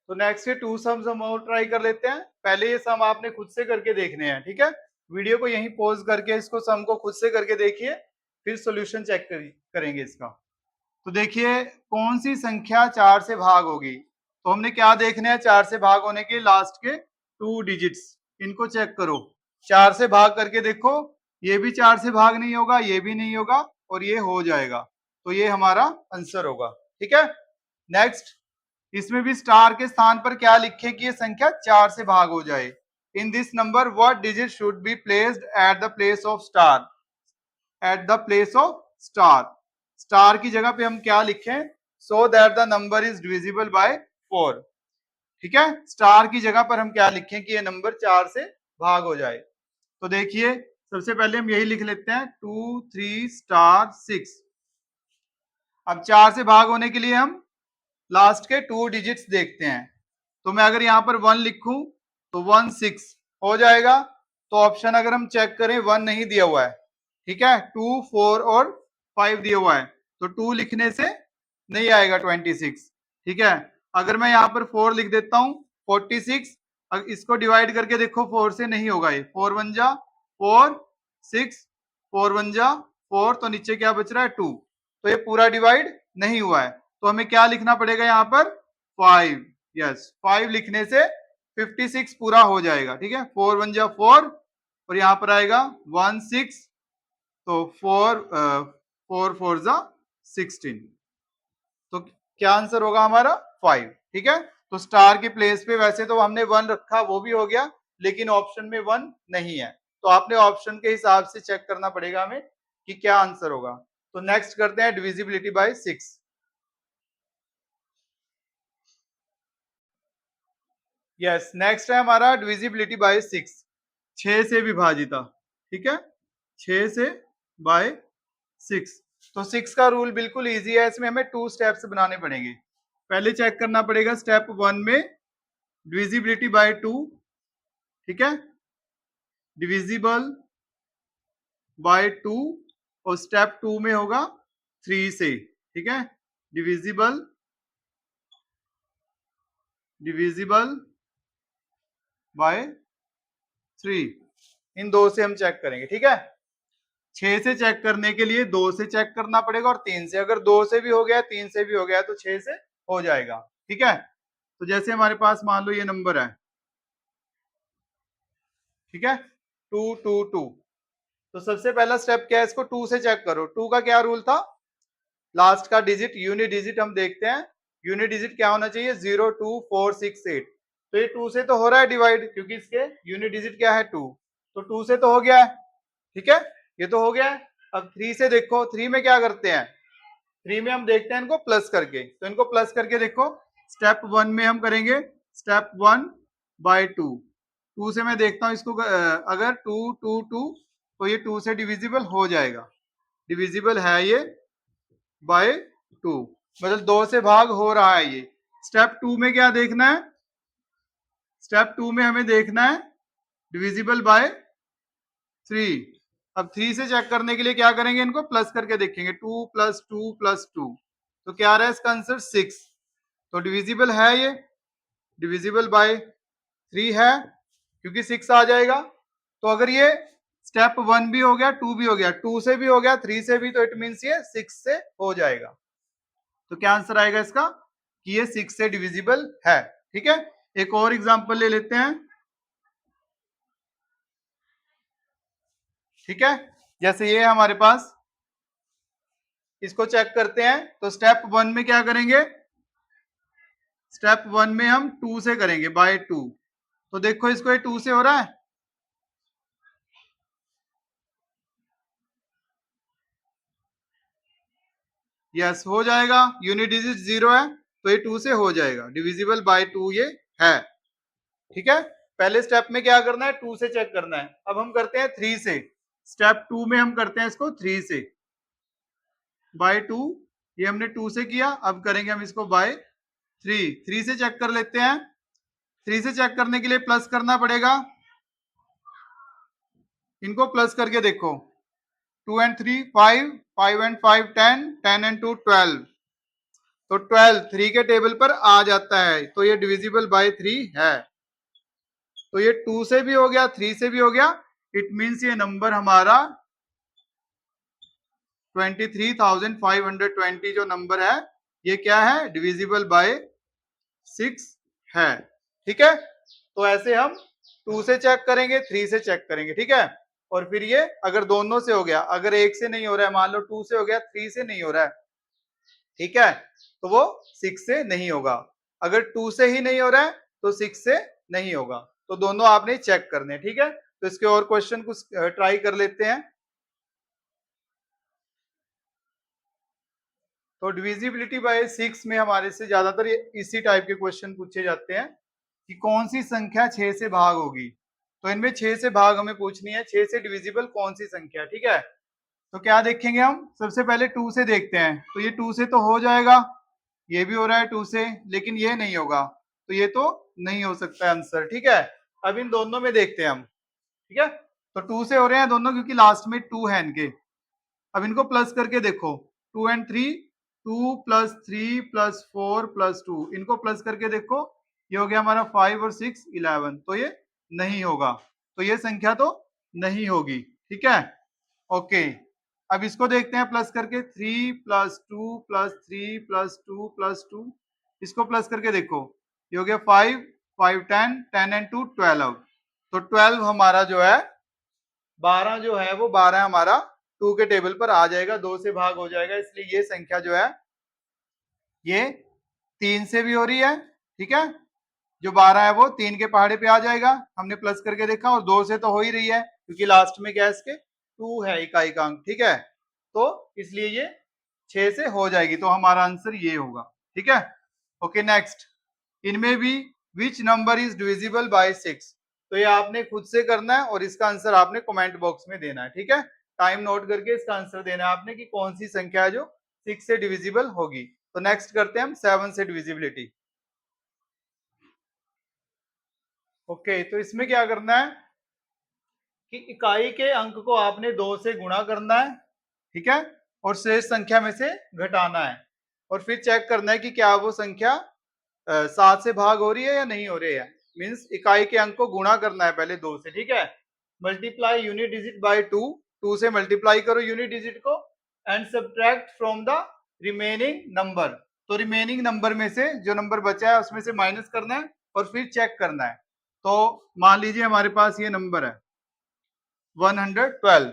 तो नेक्स्ट ये 2 सम्स हम और ट्राई कर लेते हैं। पहले ये सम आपने खुद से करके देखने हैं। ठीक है, वीडियो को यहीं पॉज करके इसको सम को खुद से करके देखिए, फिर सॉल्यूशन चेक करेंगे इसका। तो देखिए कौन सी संख्या 4 से भाग होगी। तो हमने क्या देखना है, 4 से भाग होने के लास्ट के 2 डिजिट्स, इनको चेक करो। 4 से भाग करके देखो, ये भी 4 से भाग नहीं होगा, ये भी नहीं होगा, और ये हो जाएगा, तो ये हमारा आंसर होगा। ठीक है, नेक्स्ट, इसमें भी स्टार के स्थान पर क्या लिखें कि ये संख्या 4 से भाग हो जाए। इन this number what digit should be placed at the place of star, eight the place of star. Star की जगह पे हम क्या लिखें, सो that the number is divisible bye 4। ठीक है, स्टार की जगह पर हम क्या लिखें कि ये नंबर 4 से भाग हो जाए। तो देखिए सबसे पहले हम यही लिख लेते हैं, 2 3 स्टार 6। अब 4 से भाग होने के लिए हम लास्ट के 2 डिजिट्स देखते हैं। तो मैं अगर यहाँ पर 1 लिखूं तो 1 6 हो जाएगा। तो ऑप्शन अगर हम चेक करें, 1 नहीं दिया हुआ है, ठीक है, 2 4 और 5 दिया हुआ है, तो 2 लिखने से नहीं आएगा 26। ठीक है, अगर मैं यहाँ पर 4 लिख देता हूँ 46, इसको डिवाइड करके देखो 4 से नहीं होगा, ये 4 1 जा 4 6, 4 1 जा 4, तो नीचे क्या बच रहा है 2, तो ये पूरा डिवाइड नहीं हुआ है, तो हमें क्या लिखना पड़ेगा यहाँ पर 5। यस, 5 लिखने से 56 पूरा हो जाएगा। ठीक है, 4 1 जा 4, और यहाँ पर आएगा 1 6, तो 4 4 जा 16, तो क्या आंसर होगा हमारा 5। ठीक है, तो स्टार के प्लेस पे वैसे तो हमने 1 रखा, वो भी हो गया, लेकिन ऑप्शन में 1 नहीं है, तो आपने ऑप्शन के हिसाब से चेक करना पड़ेगा हमें कि क्या आंसर होगा। तो नेक्स्ट करते हैं डिविजिबिलिटी बाय 6। यस, नेक्स्ट है हमारा डिविजिबिलिटी बाय 6, 6 से विभाजिता। ठीक है, 6 से बाय 6। तो 6 का रूल बिल्कुल इजी है, इसमें हमें 2 स्टेप्स बनाने पड़ेंगे। पहले चेक करना पड़ेगा स्टेप 1 में डिविजिबिलिटी बाय 2, ठीक है, डिविजिबल बाय 2, और स्टेप 2 में होगा 3 से। ठीक है, डिविजिबल डिविजिबल बाय 3, इन दो से हम चेक करेंगे। ठीक है, 6 से चेक करने के लिए 2 से चेक करना पड़ेगा और 3 से, अगर 2 से भी हो गया 3 से भी हो गया तो 6 से हो जाएगा। ठीक है, तो जैसे हमारे पास मान लो ये नंबर है, ठीक है, 2 2 2। तो सबसे पहला स्टेप क्या है, इसको 2 से चेक करो। 2 का क्या रूल था, लास्ट का डिजिट यूनिट डिजिट हम देखते हैं, यूनिट डिजिट क्या होना चाहिए, 0 2 4 6 8। तो ये 2 से तो हो रहा है डिवाइड, क्योंकि इसके यूनिट डिजिट क्या है 2, तो 2 से तो हो गया है, ठीक है, ये तो हो गया है। अब 3 से देखो, 3 में क्या करते हैं, 3 में हम देखते हैं इनको प्लस करके, तो इनको प्लस करके देखो, स्टेप 1 में हम करेंगे स्टेप 1 बाय 2। 2 से मैं देखता हूं इसको, अगर 2 2 2 तो ये 2 से डिविजिबल हो जाएगा, डिविजिबल है ये बाय 2, मतलब 2 से भाग हो रहा है ये। स्टेप 2 में क्या देखना है, स्टेप 2 में हमें देखना है डिविजिबल बाय 3। अब 3 से चेक करने के लिए क्या करेंगे, इनको प्लस करके देखेंगे, 2 प्लस 2 प्लस 2, तो क्या आ रहा है इसका आंसर 6। तो डिविजिबल है ये, डिविजिबल बाय 3 है, क्योंकि 6 आ जाएगा। तो अगर ये स्टेप 1 भी हो गया, 2 भी हो गया, 2 से भी हो गया, 3 से भी, तो इट मीन्स ये 6 से हो जाएगा। तो क्या आंसर आएगा इसका, कि ये 6 से डिविजिबल है, ठीक है। एक और एग्जांपल ले लेते हैं, ठीक है, जैसे ये हमारे पास, इसको चेक करते हैं। तो स्टेप 1 में क्या करेंगे, स्टेप 1 में हम 2 से करेंगे बाय 2। तो देखो इसको, ये 2 से हो रहा है, यस हो जाएगा, यूनिट डिजिट 0 है, तो ये 2 से हो जाएगा, डिविजिबल बाय 2 ये है, ठीक है। पहले स्टेप में क्या करना है, 2 से चेक करना है। अब हम करते हैं 3 से, स्टेप 2 में हम करते हैं इसको 3 से बाय 2, ये हमने 2 से किया, अब करेंगे हम इसको बाय 3। 3 से चेक कर लेते हैं, 3 से चेक करने के लिए प्लस करना पड़ेगा, इनको प्लस करके देखो, 2 एंड 3 5, 5 एंड 5 10, 10 एंड 2 12, तो 12 3 के टेबल पर आ जाता है, तो ये डिविजिबल बाय 3 है। तो ये 2 से भी हो गया, 3 से भी हो गया, इट मींस ये नंबर हमारा 23,520 जो नंबर है, ये क्या है, डिविजिबल बाय 6 है, ठीक है। तो ऐसे हम 2 से चेक करेंगे, 3 से चेक करेंगे, ठीक है। और फिर ये अगर दोनों से हो गया, अगर एक से नहीं हो रहा है, मान लो 2 से हो गया, 3 से नहीं हो रहा है, ठीक है, तो वो 6 से नहीं होगा। अगर 2 से ही नहीं हो रहा है तो 6 से नहीं होगा। तो दोनों आपने चेक करने, ठीक है। तो इसके और क्वेश्चन कुछ ट्राई कर लेते हैं। तो डिविजिबिलिटी बाय 6 में हमारे से ज्यादातर इसी टाइप के क्वेश्चन पूछे जाते हैं कि कौन सी संख्या 6 से भाग होगी। तो इनमें 6 से भाग हमें पूछनी है, 6 से डिविजिबल कौन सी संख्या, ठीक है। तो क्या देखेंगे हम, सबसे पहले 2 से देखते हैं, तो ये 2 से तो हो जाएगा, ये भी हो रहा है 2 से, लेकिन ये नहीं होगा, तो ये तो नहीं हो सकता आंसर, ठीक है। अब इन दोनों में देखते हैं हम, ठीक है। तो 2 से हो रहे हैं दोनों, क्योंकि लास्ट में 2 है इनके। अब इनको प्लस करके देखो, 2 एंड 3, 2 प्लस 3 प्लस 4 प्लस 2, इनको प्लस करके देखो, ये हो गया हमारा 5 और 6 11, तो ये नहीं होगा, तो ये संख्या तो नहीं होगी, ठीक है, ओके। अब इसको देखते हैं प्लस करके, 3 प्लस 2 प्लस 3 प्लस 2 प्लस 2, इसको प्लस करके देखो, ये हो गया 5 5 10, 10 एंड 2 12, तो 12 हमारा जो है, 12 जो है वो 12 हमारा 2 के टेबल पर आ जाएगा, 2 से भाग हो जाएगा, इसलिए ये संख्या जो है ये 3 से भी हो रही है, ठीक है, जो 12 है वो 3 के पहाड़े पे आ जाएगा, हमने प्लस करके देखा, और 2 से तो हो ही रही है, क्योंकि लास्ट में क्या है इसके 2 है इकाई का अंक, ठीक है, तो इसलिए ये 6 से हो जाएगी, तो हमारा आंसर ये होगा, ठीक है, ओके। नेक्स्ट, इनमें भी which number is divisible bye 6, तो ये आपने खुद से करना है, और इसका आंसर आपने कमेंट बॉक्स में देना है, ठीक है, टाइम नोट करके इसका आंसर देना है आपने कि कौन सी संख्या है जो 6 से डिविजिबल होगी। तो नेक्स्ट करते हैं हम 7 से डिविजिबिलिटी। ओके, तो इसमें क्या करना है कि इकाई के अंक को आपने 2 से गुणा करना है, ठीक है, और शेष संख्या में से घटाना है, और फिर चेक करना है कि क्या वो संख्या 7 से भाग हो रही है या नहीं हो रही है। मीन्स इकाई के अंक को गुणा करना है पहले 2 से, ठीक है, मल्टीप्लाई यूनिट डिजिट बाय 2, 2 से मल्टीप्लाई करो यूनिट डिजिट को, and subtract from the remaining number, तो रिमेनिंग नंबर में से जो नंबर बचा है उसमें से माइनस करना है, और फिर चेक करना है। तो मान लीजिए हमारे पास ये नंबर है, 112।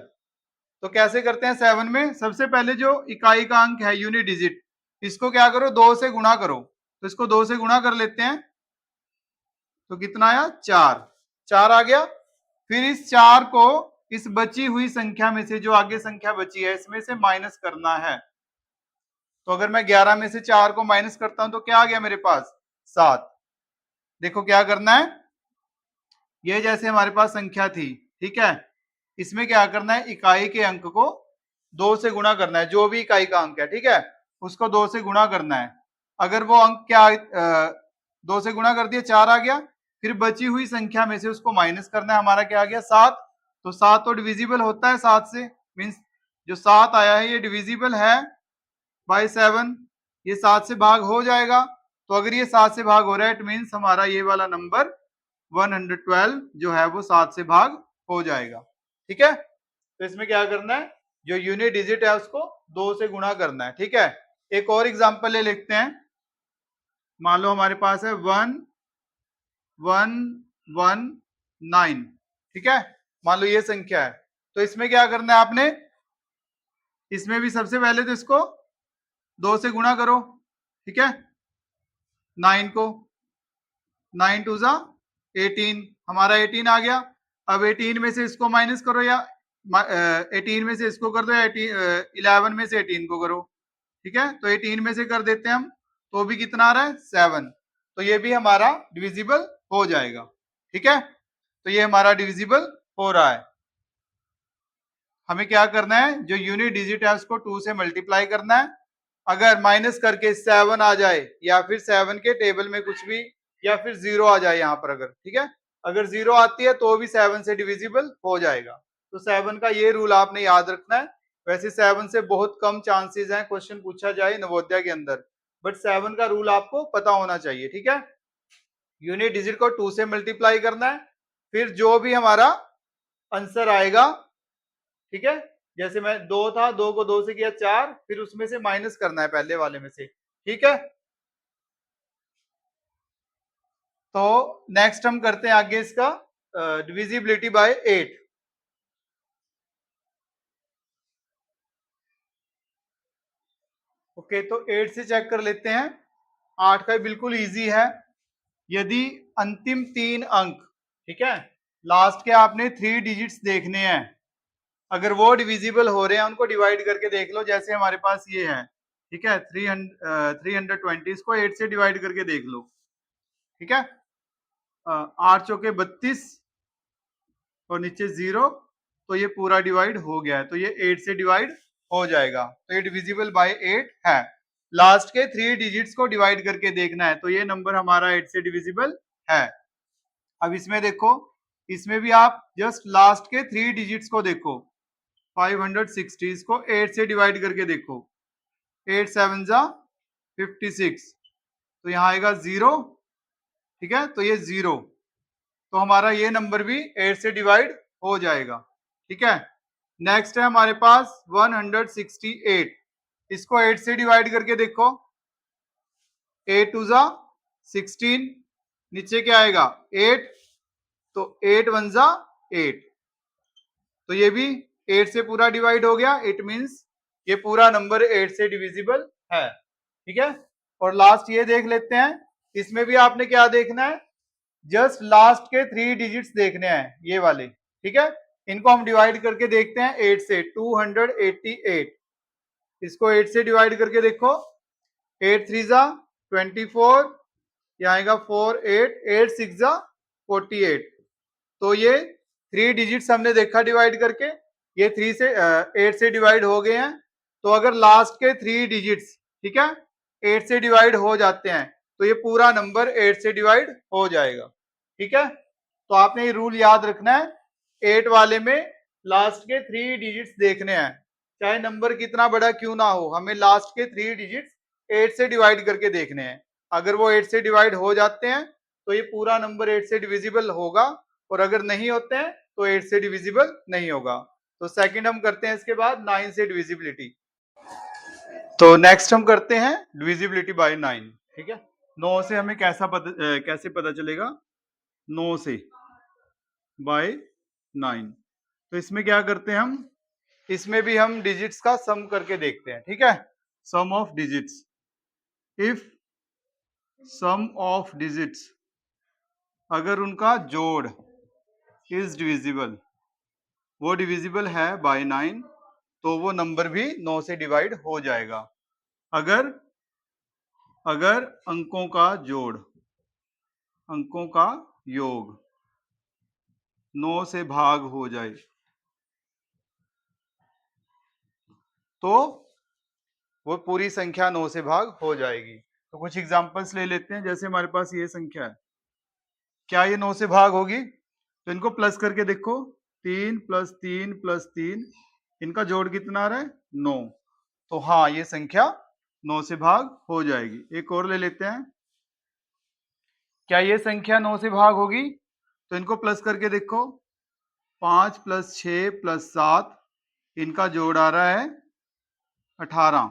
तो कैसे करते हैं 7 में? सबसे पहले जो इकाई का अंक है यूनिट डिजिट, इसको क्या करो 2 से गुणा करो। तो इसको 2 से गुणा कर लेते हैं, तो कितना आया 4। 4 आ गया। फिर इस 4 को इस बची हुई संख्या में से, जो आगे संख्या बची है इसमें से माइनस करना है। तो अगर मैं 11 में से 4 को माइनस करता हूं तो क्या आ गया मेरे पास 7। देखो क्या करना है, ये जैसे हमारे पास संख्या थी, ठीक है, इसमें क्या करना है, इकाई के अंक को 2 से गुणा करना है। जो भी इकाई का अंक है, ठीक है, उसको 2 से गुणा करना है। अगर वो अंक क्या 2 से गुणा कर दिया 4 आ गया। फिर बची हुई संख्या में से उसको माइनस करना है। हमारा क्या आ गया 7। तो 7 तो डिविजिबल होता है 7 से, मीन्स जो 7 आया है ये डिविजिबल है बाय 7, ये 7 से भाग हो जाएगा। तो अगर ये 7 से भाग हो रहा है इट मीन्स हमारा ये वाला नंबर 112 जो है वो 7 से भाग हो जाएगा। ठीक है, तो इसमें क्या करना है, जो यूनिट डिजिट है उसको 2 से गुणा करना है। ठीक है, एक और एग्जांपल ले लेते हैं। मान लो हमारे पास है 1119, ठीक है, मान लो ये संख्या है। तो इसमें क्या करना है आपने, इसमें भी सबसे पहले तो इसको 2 से गुणा करो, ठीक है, 9 को, 9 टू जा 18, हमारा 18 आ गया। अब 18 में से इसको माइनस करो, या 18 में से इसको कर दो, या 11 में से 18 को करो। ठीक है, तो 18 में से कर देते हैं हम, तो भी कितना आ रहा है 7। तो ये भी हमारा डिविजिबल हो जाएगा। ठीक है, तो ये हमारा डिविजिबल हो रहा है। हमें क्या करना है, जो यूनिट डिजिट है उसको 2 से मल्टीप्लाई करना है। अगर माइनस करके 7 आ जाए, या फिर 7 के टेबल में कुछ भी, या फिर 0 आ जाए यहाँ पर, अगर ठीक है, अगर 0 आती है तो भी 7 से डिविजिबल हो जाएगा। तो 7 का ये रूल आपने याद रखना है। वैसे 7 से बहुत कम चांसेस हैं क्वेश्चन पूछा जाए नवोदय के अंदर, बट 7 का रूल आपको पता होना चाहिए। ठीक है, यूनिट डिजिट को 2 से मल्टीप्लाई करना है, फिर जो भी हमारा आंसर आएगा, ठीक है, जैसे मैं 2 था, 2 को 2 से किया 4, फिर उसमें से माइनस करना है पहले वाले में से। ठीक है, तो नेक्स्ट हम करते हैं आगे इसका डिविजिबिलिटी बाय 8। ओके, तो 8 से चेक कर लेते हैं। 8 का बिल्कुल इजी है। यदि अंतिम 3 अंक, ठीक है, लास्ट के आपने 3 डिजिट्स देखने हैं, अगर वो डिविजिबल हो रहे हैं उनको डिवाइड करके देख लो। जैसे हमारे पास ये है, ठीक है, 320, इसको 8 से डिवाइड करके देख लो। ठीक है, 8 चौके 32 और नीचे 0, तो ये पूरा डिवाइड हो गया है, तो ये 8 से डिवाइड हो जाएगा। तो ये डिविजिबल बाय 8 है। लास्ट के 3 डिजिट्स को डिवाइड करके देखना है, तो ये नंबर हमारा 8 से डिविजिबल है। अब इसमें देखो, इसमें भी आप जस्ट लास्ट के 3 डिजिट्स को देखो, 560, इसको 8 से डिवाइड करके देखो, 8 7 जा 56, तो यहाँ आएगा 0। ठीक है, तो ये 0, तो हमारा ये नंबर भी 8 से डिवाइड हो जाएगा। ठीक है, नेक्स्ट है हमारे पास 168, इसको 8 से डिवाइड करके देखो, 8 टू जा 16, नीचे क्या आएगा 8, तो 8 1 जा 8, तो ये भी 8 से पूरा डिवाइड हो गया। इट मींस ये पूरा नंबर 8 से डिविजिबल है। ठीक है, और लास्ट ये देख लेते हैं, इसमें भी आपने क्या देखना है, जस्ट लास्ट के 3 डिजिट्स देखने हैं, ये वाले। ठीक है, इनको हम डिवाइड करके देखते हैं 8 से, 288, इसको 8 से डिवाइड करके देखो, 8 3 जा 24, यहाँ आएगा 4 8, 8 6 जा 48, तो ये 3 डिजिट्स हमने देखा डिवाइड करके, ये 3 से 8 से डिवाइड हो गए हैं। तो अगर लास्ट के 3 डिजिट्स, ठीक है, 8 से डिवाइड हो जाते हैं, तो ये पूरा नंबर 8 से डिवाइड हो जाएगा। ठीक है, तो आपने ये रूल याद रखना है, 8 वाले में लास्ट के 3 डिजिट्स देखने हैं, चाहे नंबर कितना बड़ा क्यों ना हो, हमें लास्ट के 3 डिजिट्स 8 से डिवाइड करके देखने हैं। अगर वो 8 से डिवाइड हो जाते हैं तो ये पूरा नंबर 8 से डिविजिबल होगा, और अगर नहीं होते हैं तो 8 से डिविजिबल नहीं होगा। तो सेकंड हम करते हैं इसके बाद 9 से डिविजिबिलिटी। तो नेक्स्ट हम करते हैं डिविजिबिलिटी बाय 9। ठीक है, 9 से हमें कैसे पता चलेगा, 9 से बाय 9। तो इसमें क्या करते हैं हम, इसमें भी हम डिजिट्स का सम करके देखते हैं, ठीक है। Sum of digits, if sum of digits, अगर उनका जोड़ इज डिविजिबल, वो डिविजिबल है बाय 9, तो वो नंबर भी 9 से डिवाइड हो जाएगा। अगर अगर अंकों का जोड़, अंकों का योग 9 से भाग हो जाए, तो वो पूरी संख्या 9 से भाग हो जाएगी। तो कुछ एग्जांपल्स ले लेते हैं। जैसे हमारे पास ये संख्या है, क्या ये 9 से भाग होगी? तो इनको प्लस करके देखो, 3 प्लस 3 प्लस 3, इनका जोड़ कितना आ रहा है? 9। तो हाँ, ये संख्या 9 से भाग हो जाएगी। एक और ले लेते हैं, क्या ये संख्या 9 से भाग होगी? तो इनको प्लस करके देखो, 5 प्लस 6 प्लस 7, इनका जोड़ आ रहा है 18।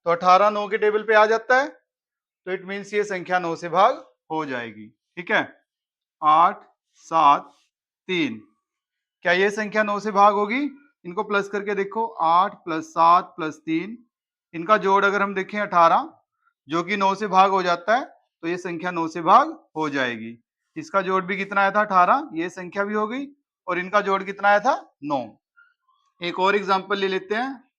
तो 18 9 के टेबल पे आ जाता है, तो इट मीन्स ये संख्या 9 से भाग हो जाएगी, ठीक है। 8 7 3, क्या ये संख्या 9 से भाग होगी? इनको प्लस करके देखो, 8 प्लस 7 प्लस 3, इनका जोड़ अगर हम देखें 18, जो कि 9 से भाग हो जाता है, तो ये संख्या 9 से भाग हो जाएगी। इसका जोड़ भी कितना आया था? 18, ये संख्या भी हो गई, और इनका जोड़ कितना आया था? 9। एक और एग्जांपल ले लेते हैं।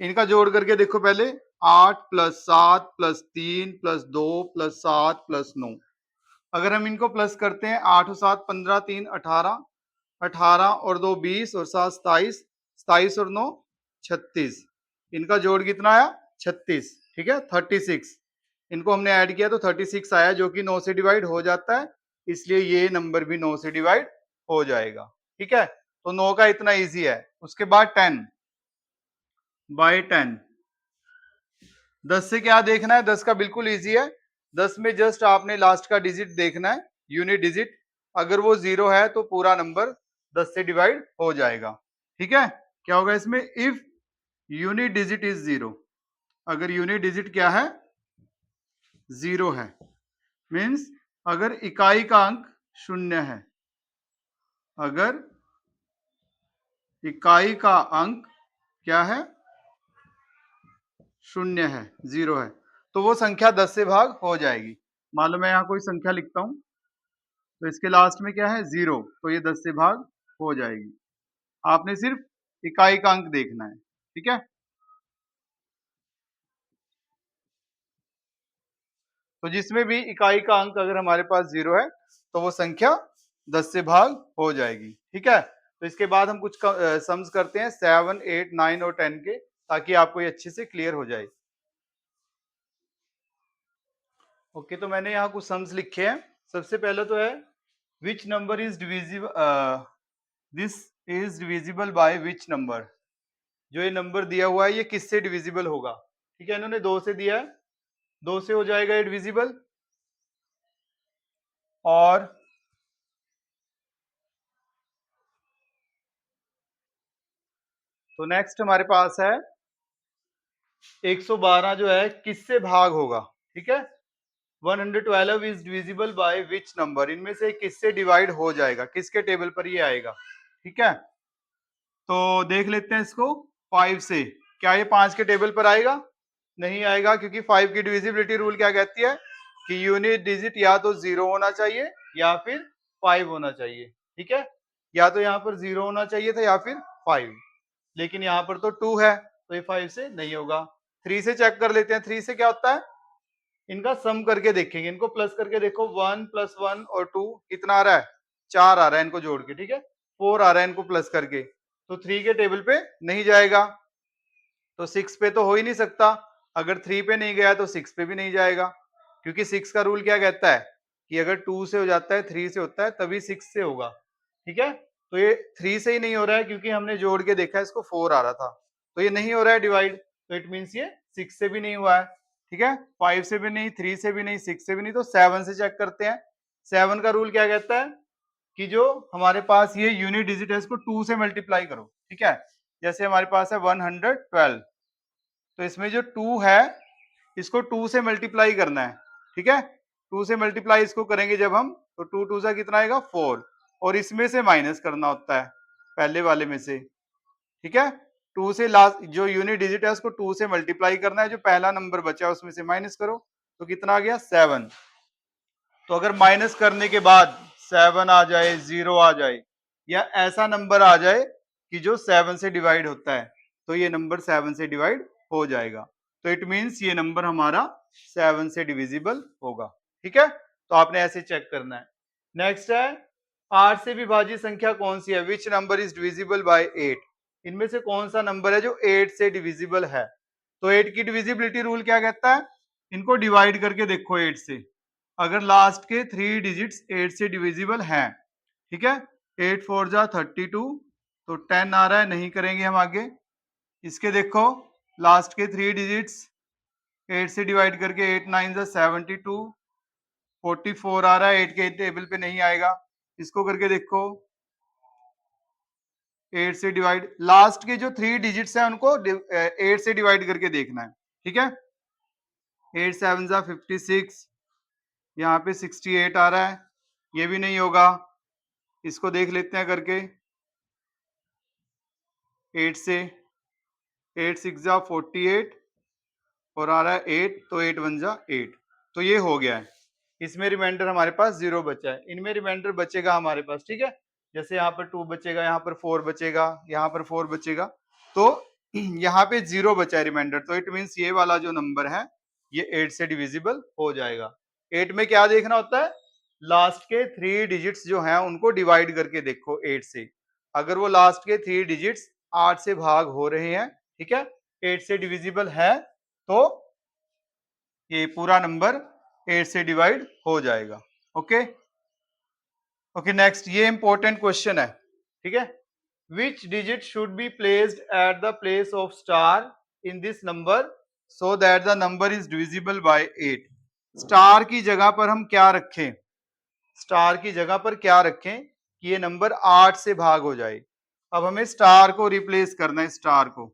इनका जोड़ करके देखो पहले, 8 plus 7 plus 3 plus 2 plus 7 plus 9। अगर हम इनको प्लस करते हैं, 8 और 7 15, 3 18, 18 और 2 20 और 7 27, 27 और 9 36, इनका जोड़ कितना आया? 36, ठीक है, 36। इनको हमने ऐड किया तो 36 आया, जो कि 9 से डिवाइड हो जाता है, इसलिए ये नंबर भी 9 से डिवाइड हो जाएगा, ठीक है। तो 9 का इतना इजी है। उसके बाद 10 बाय 10, 10 से क्या देखना है? 10 का बिल्कुल इजी है। 10 में जस्ट आपने लास्ट का डिजिट देखना है, यूनिट डिजिट। अगर वो 0 है तो पूरा नंबर 10 से डिवाइड हो जाएगा, ठीक है। क्या होगा इसमें? इफ यूनिट डिजिट इज 0, अगर यूनिट डिजिट क्या है? 0 है, मीन्स अगर इकाई का अंक 0 है, अगर इकाई का अंक क्या है? 0 है, 0 है, तो वो संख्या 10 से भाग हो जाएगी। मान लो मैं यहाँ कोई संख्या लिखता हूँ, तो इसके लास्ट में क्या है? 0, तो ये 10 से भाग हो जाएगी। आपने सिर्फ इकाई का अंक देखना है, ठीक है। तो जिसमें भी इकाई का अंक अगर हमारे पास 0 है, तो वो संख्या 10 से भाग हो जाएगी, ठीक है। तो इसके बाद हम कुछ सम्स करते हैं 7 8 9 और 10 के, ताकि आपको ये अच्छे से क्लियर हो जाए। ओके, तो मैंने यहाँ कुछ सम्स लिखे हैं। सबसे पहले तो है, which number is divisible, this is divisible by which number. जो ये नंबर दिया हुआ है, ये किससे डिविजिबल होगा? ठीक है, इन्होंने 2 से दिया है, 2 से हो जाएगा ये डिविजिबल। और तो नेक्स्ट हमारे पास है 112 जो है किससे भाग होगा? ठीक है, 112 is divisible by which number, इनमें से किससे डिवाइड हो जाएगा, किसके टेबल पर ये आएगा? ठीक है, तो देख लेते हैं इसको 5 से। क्या ये 5 के टेबल पर आएगा? नहीं आएगा, क्योंकि 5 की डिविजिबिलिटी रूल क्या कहती है कि यूनिट डिजिट या तो 0 होना चाहिए या फिर 5 होना चाहिए। ठीक है, या तो यहाँ पर 0 होना चाहिए था या फिर 5, लेकिन यहाँ पर तो 2 है, तो ये 5 से नहीं होगा। 3 से चेक कर लेते हैं, 3 से क्या होता है? इनका सम करके देखेंगे, इनको प्लस करके देखो, 1 प्लस 1 और 2 कितना आ रहा है? 4 आ रहा है इनको जोड़ के, ठीक है, 4 आ रहा है इनको प्लस करके, तो 3 के टेबल पे नहीं जाएगा, तो 6 पे तो हो ही नहीं सकता। अगर 3 पे नहीं गया तो 6 पे भी नहीं जाएगा, क्योंकि 6 का रूल क्या कहता है कि अगर 2 से हो जाता है, 3 से होता है, तभी 6 से होगा। ठीक है, तो ये 3 से ही नहीं हो रहा है, क्योंकि हमने जोड़ के देखा, इसको 4 आ रहा था, तो ये नहीं हो रहा है डिवाइड, तो इट मीन्स ये 6 से भी नहीं हुआ है। ठीक है, 5 से भी नहीं, 3 से भी नहीं, 6 से भी नहीं, तो 7 से चेक करते हैं। 7 का रूल क्या कहता है कि जो हमारे पास ये यूनिट डिजिट है, इसको 2 से मल्टीप्लाई करो। ठीक है, जैसे हमारे पास है 112, तो इसमें जो 2 है, इसको 2 से मल्टीप्लाई करना है। ठीक है, 2 से मल्टीप्लाई इसको करेंगे जब हम, तो 2 2 जा कितना आएगा 4, और इसमें से माइनस करना होता है पहले वाले में से, ठीक है। 2 से लास्ट जो यूनिट डिजिट है उसको 2 से मल्टीप्लाई करना है, जो पहला नंबर बचा है उसमें से माइनस करो, तो कितना आ गया 7। तो अगर माइनस करने के बाद 7 आ जाए, 0 आ जाए, या ऐसा नंबर आ जाए कि जो 7 से डिवाइड होता है, तो ये नंबर 7 से डिवाइड हो जाएगा। तो इट मीन्स ये नंबर हमारा 7 से डिविजिबल होगा, ठीक है। तो आपने ऐसे चेक करना है। नेक्स्ट है 8 से विभाजित संख्या कौन सी है, which number is divisible by 8। इनमें से कौन सा नंबर है जो 8 से डिविजिबल है। तो 8 की डिविजिबिलिटी रूल क्या कहता है, इनको डिवाइड करके देखो 8 से, अगर लास्ट के 3 डिजिट्स 8 से डिविजिबल हैं, ठीक है, 8 4 जा 32, तो 10 आ रहा है, नहीं करेंगे हम आगे। इसके देखो लास्ट के 3 डिजिट्स 8 से डिवाइड करके 8 9 जा 72, 44 आ रहा है, 8 के टेबल पे नहीं आएगा। इसको करके देखो 8 से डिवाइड, लास्ट के जो 3 डिजिट्स हैं उनको 8 से डिवाइड करके देखना है, ठीक है। 8 7 जा 56, यहाँ पे 68 आ रहा है, ये भी नहीं होगा। इसको देख लेते हैं करके 8 से, 8 6 जा 48 और आ रहा है 8, तो 8 1 जा 8, तो ये हो गया है। इसमें रिमाइंडर हमारे पास 0 बचा है, इनमें रिमाइंडर बचेगा हमारे पास, ठीक है। जैसे यहाँ पर 2 बचेगा, यहाँ पर 4 बचेगा, यहाँ पर 4 बचेगा, तो यहाँ पे 0 बचा है रिमाइंडर, तो इट मीन्स ये वाला जो नंबर है ये 8 से डिविजिबल हो जाएगा। 8 में क्या देखना होता है, लास्ट के 3 डिजिट्स जो हैं उनको डिवाइड करके देखो 8 से, अगर वो लास्ट के 3 डिजिट्स 8 से भाग हो रहे हैं, ठीक है, 8 से डिविजिबल है, तो ये पूरा नंबर 8 से डिवाइड हो जाएगा। ओके ओके, नेक्स्ट ये इंपॉर्टेंट क्वेश्चन है, ठीक है। Which digit should be placed at the place of star in this number so that the number is divisible by 8। Star की जगह पर हम क्या रखें, स्टार की जगह पर क्या रखें कि ये नंबर 8 से भाग हो जाए। अब हमें स्टार को रिप्लेस करना है, स्टार को,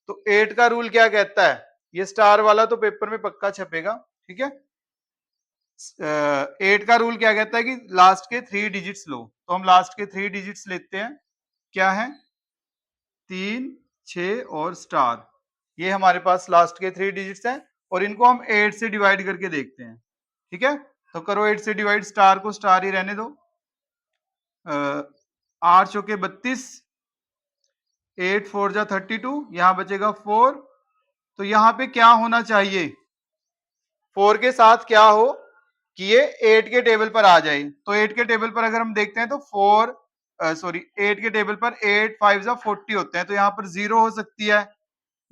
तो 8 का रूल क्या कहता है, ये स्टार वाला तो पेपर में पक्का छपेगा, ठीक है। 8 का रूल क्या कहता है कि लास्ट के 3 डिजिट्स लो, तो हम लास्ट के 3 डिजिट्स लेते हैं, क्या है 3 6 और स्टार, ये हमारे पास लास्ट के 3 डिजिट्स हैं, और इनको हम 8 से डिवाइड करके देखते हैं, ठीक है। तो करो 8 से डिवाइड, स्टार को स्टार ही रहने दो, 8 चौके 32, 8 4 जा 32, यहाँ बचेगा 4, तो यहाँ पे क्या होना चाहिए, 4 के साथ क्या हो कि ये 8 के टेबल पर आ जाए। तो 8 के टेबल पर अगर हम देखते हैं तो 8 के टेबल पर 8 5 जा 40 होते हैं, तो यहाँ पर 0 हो सकती है,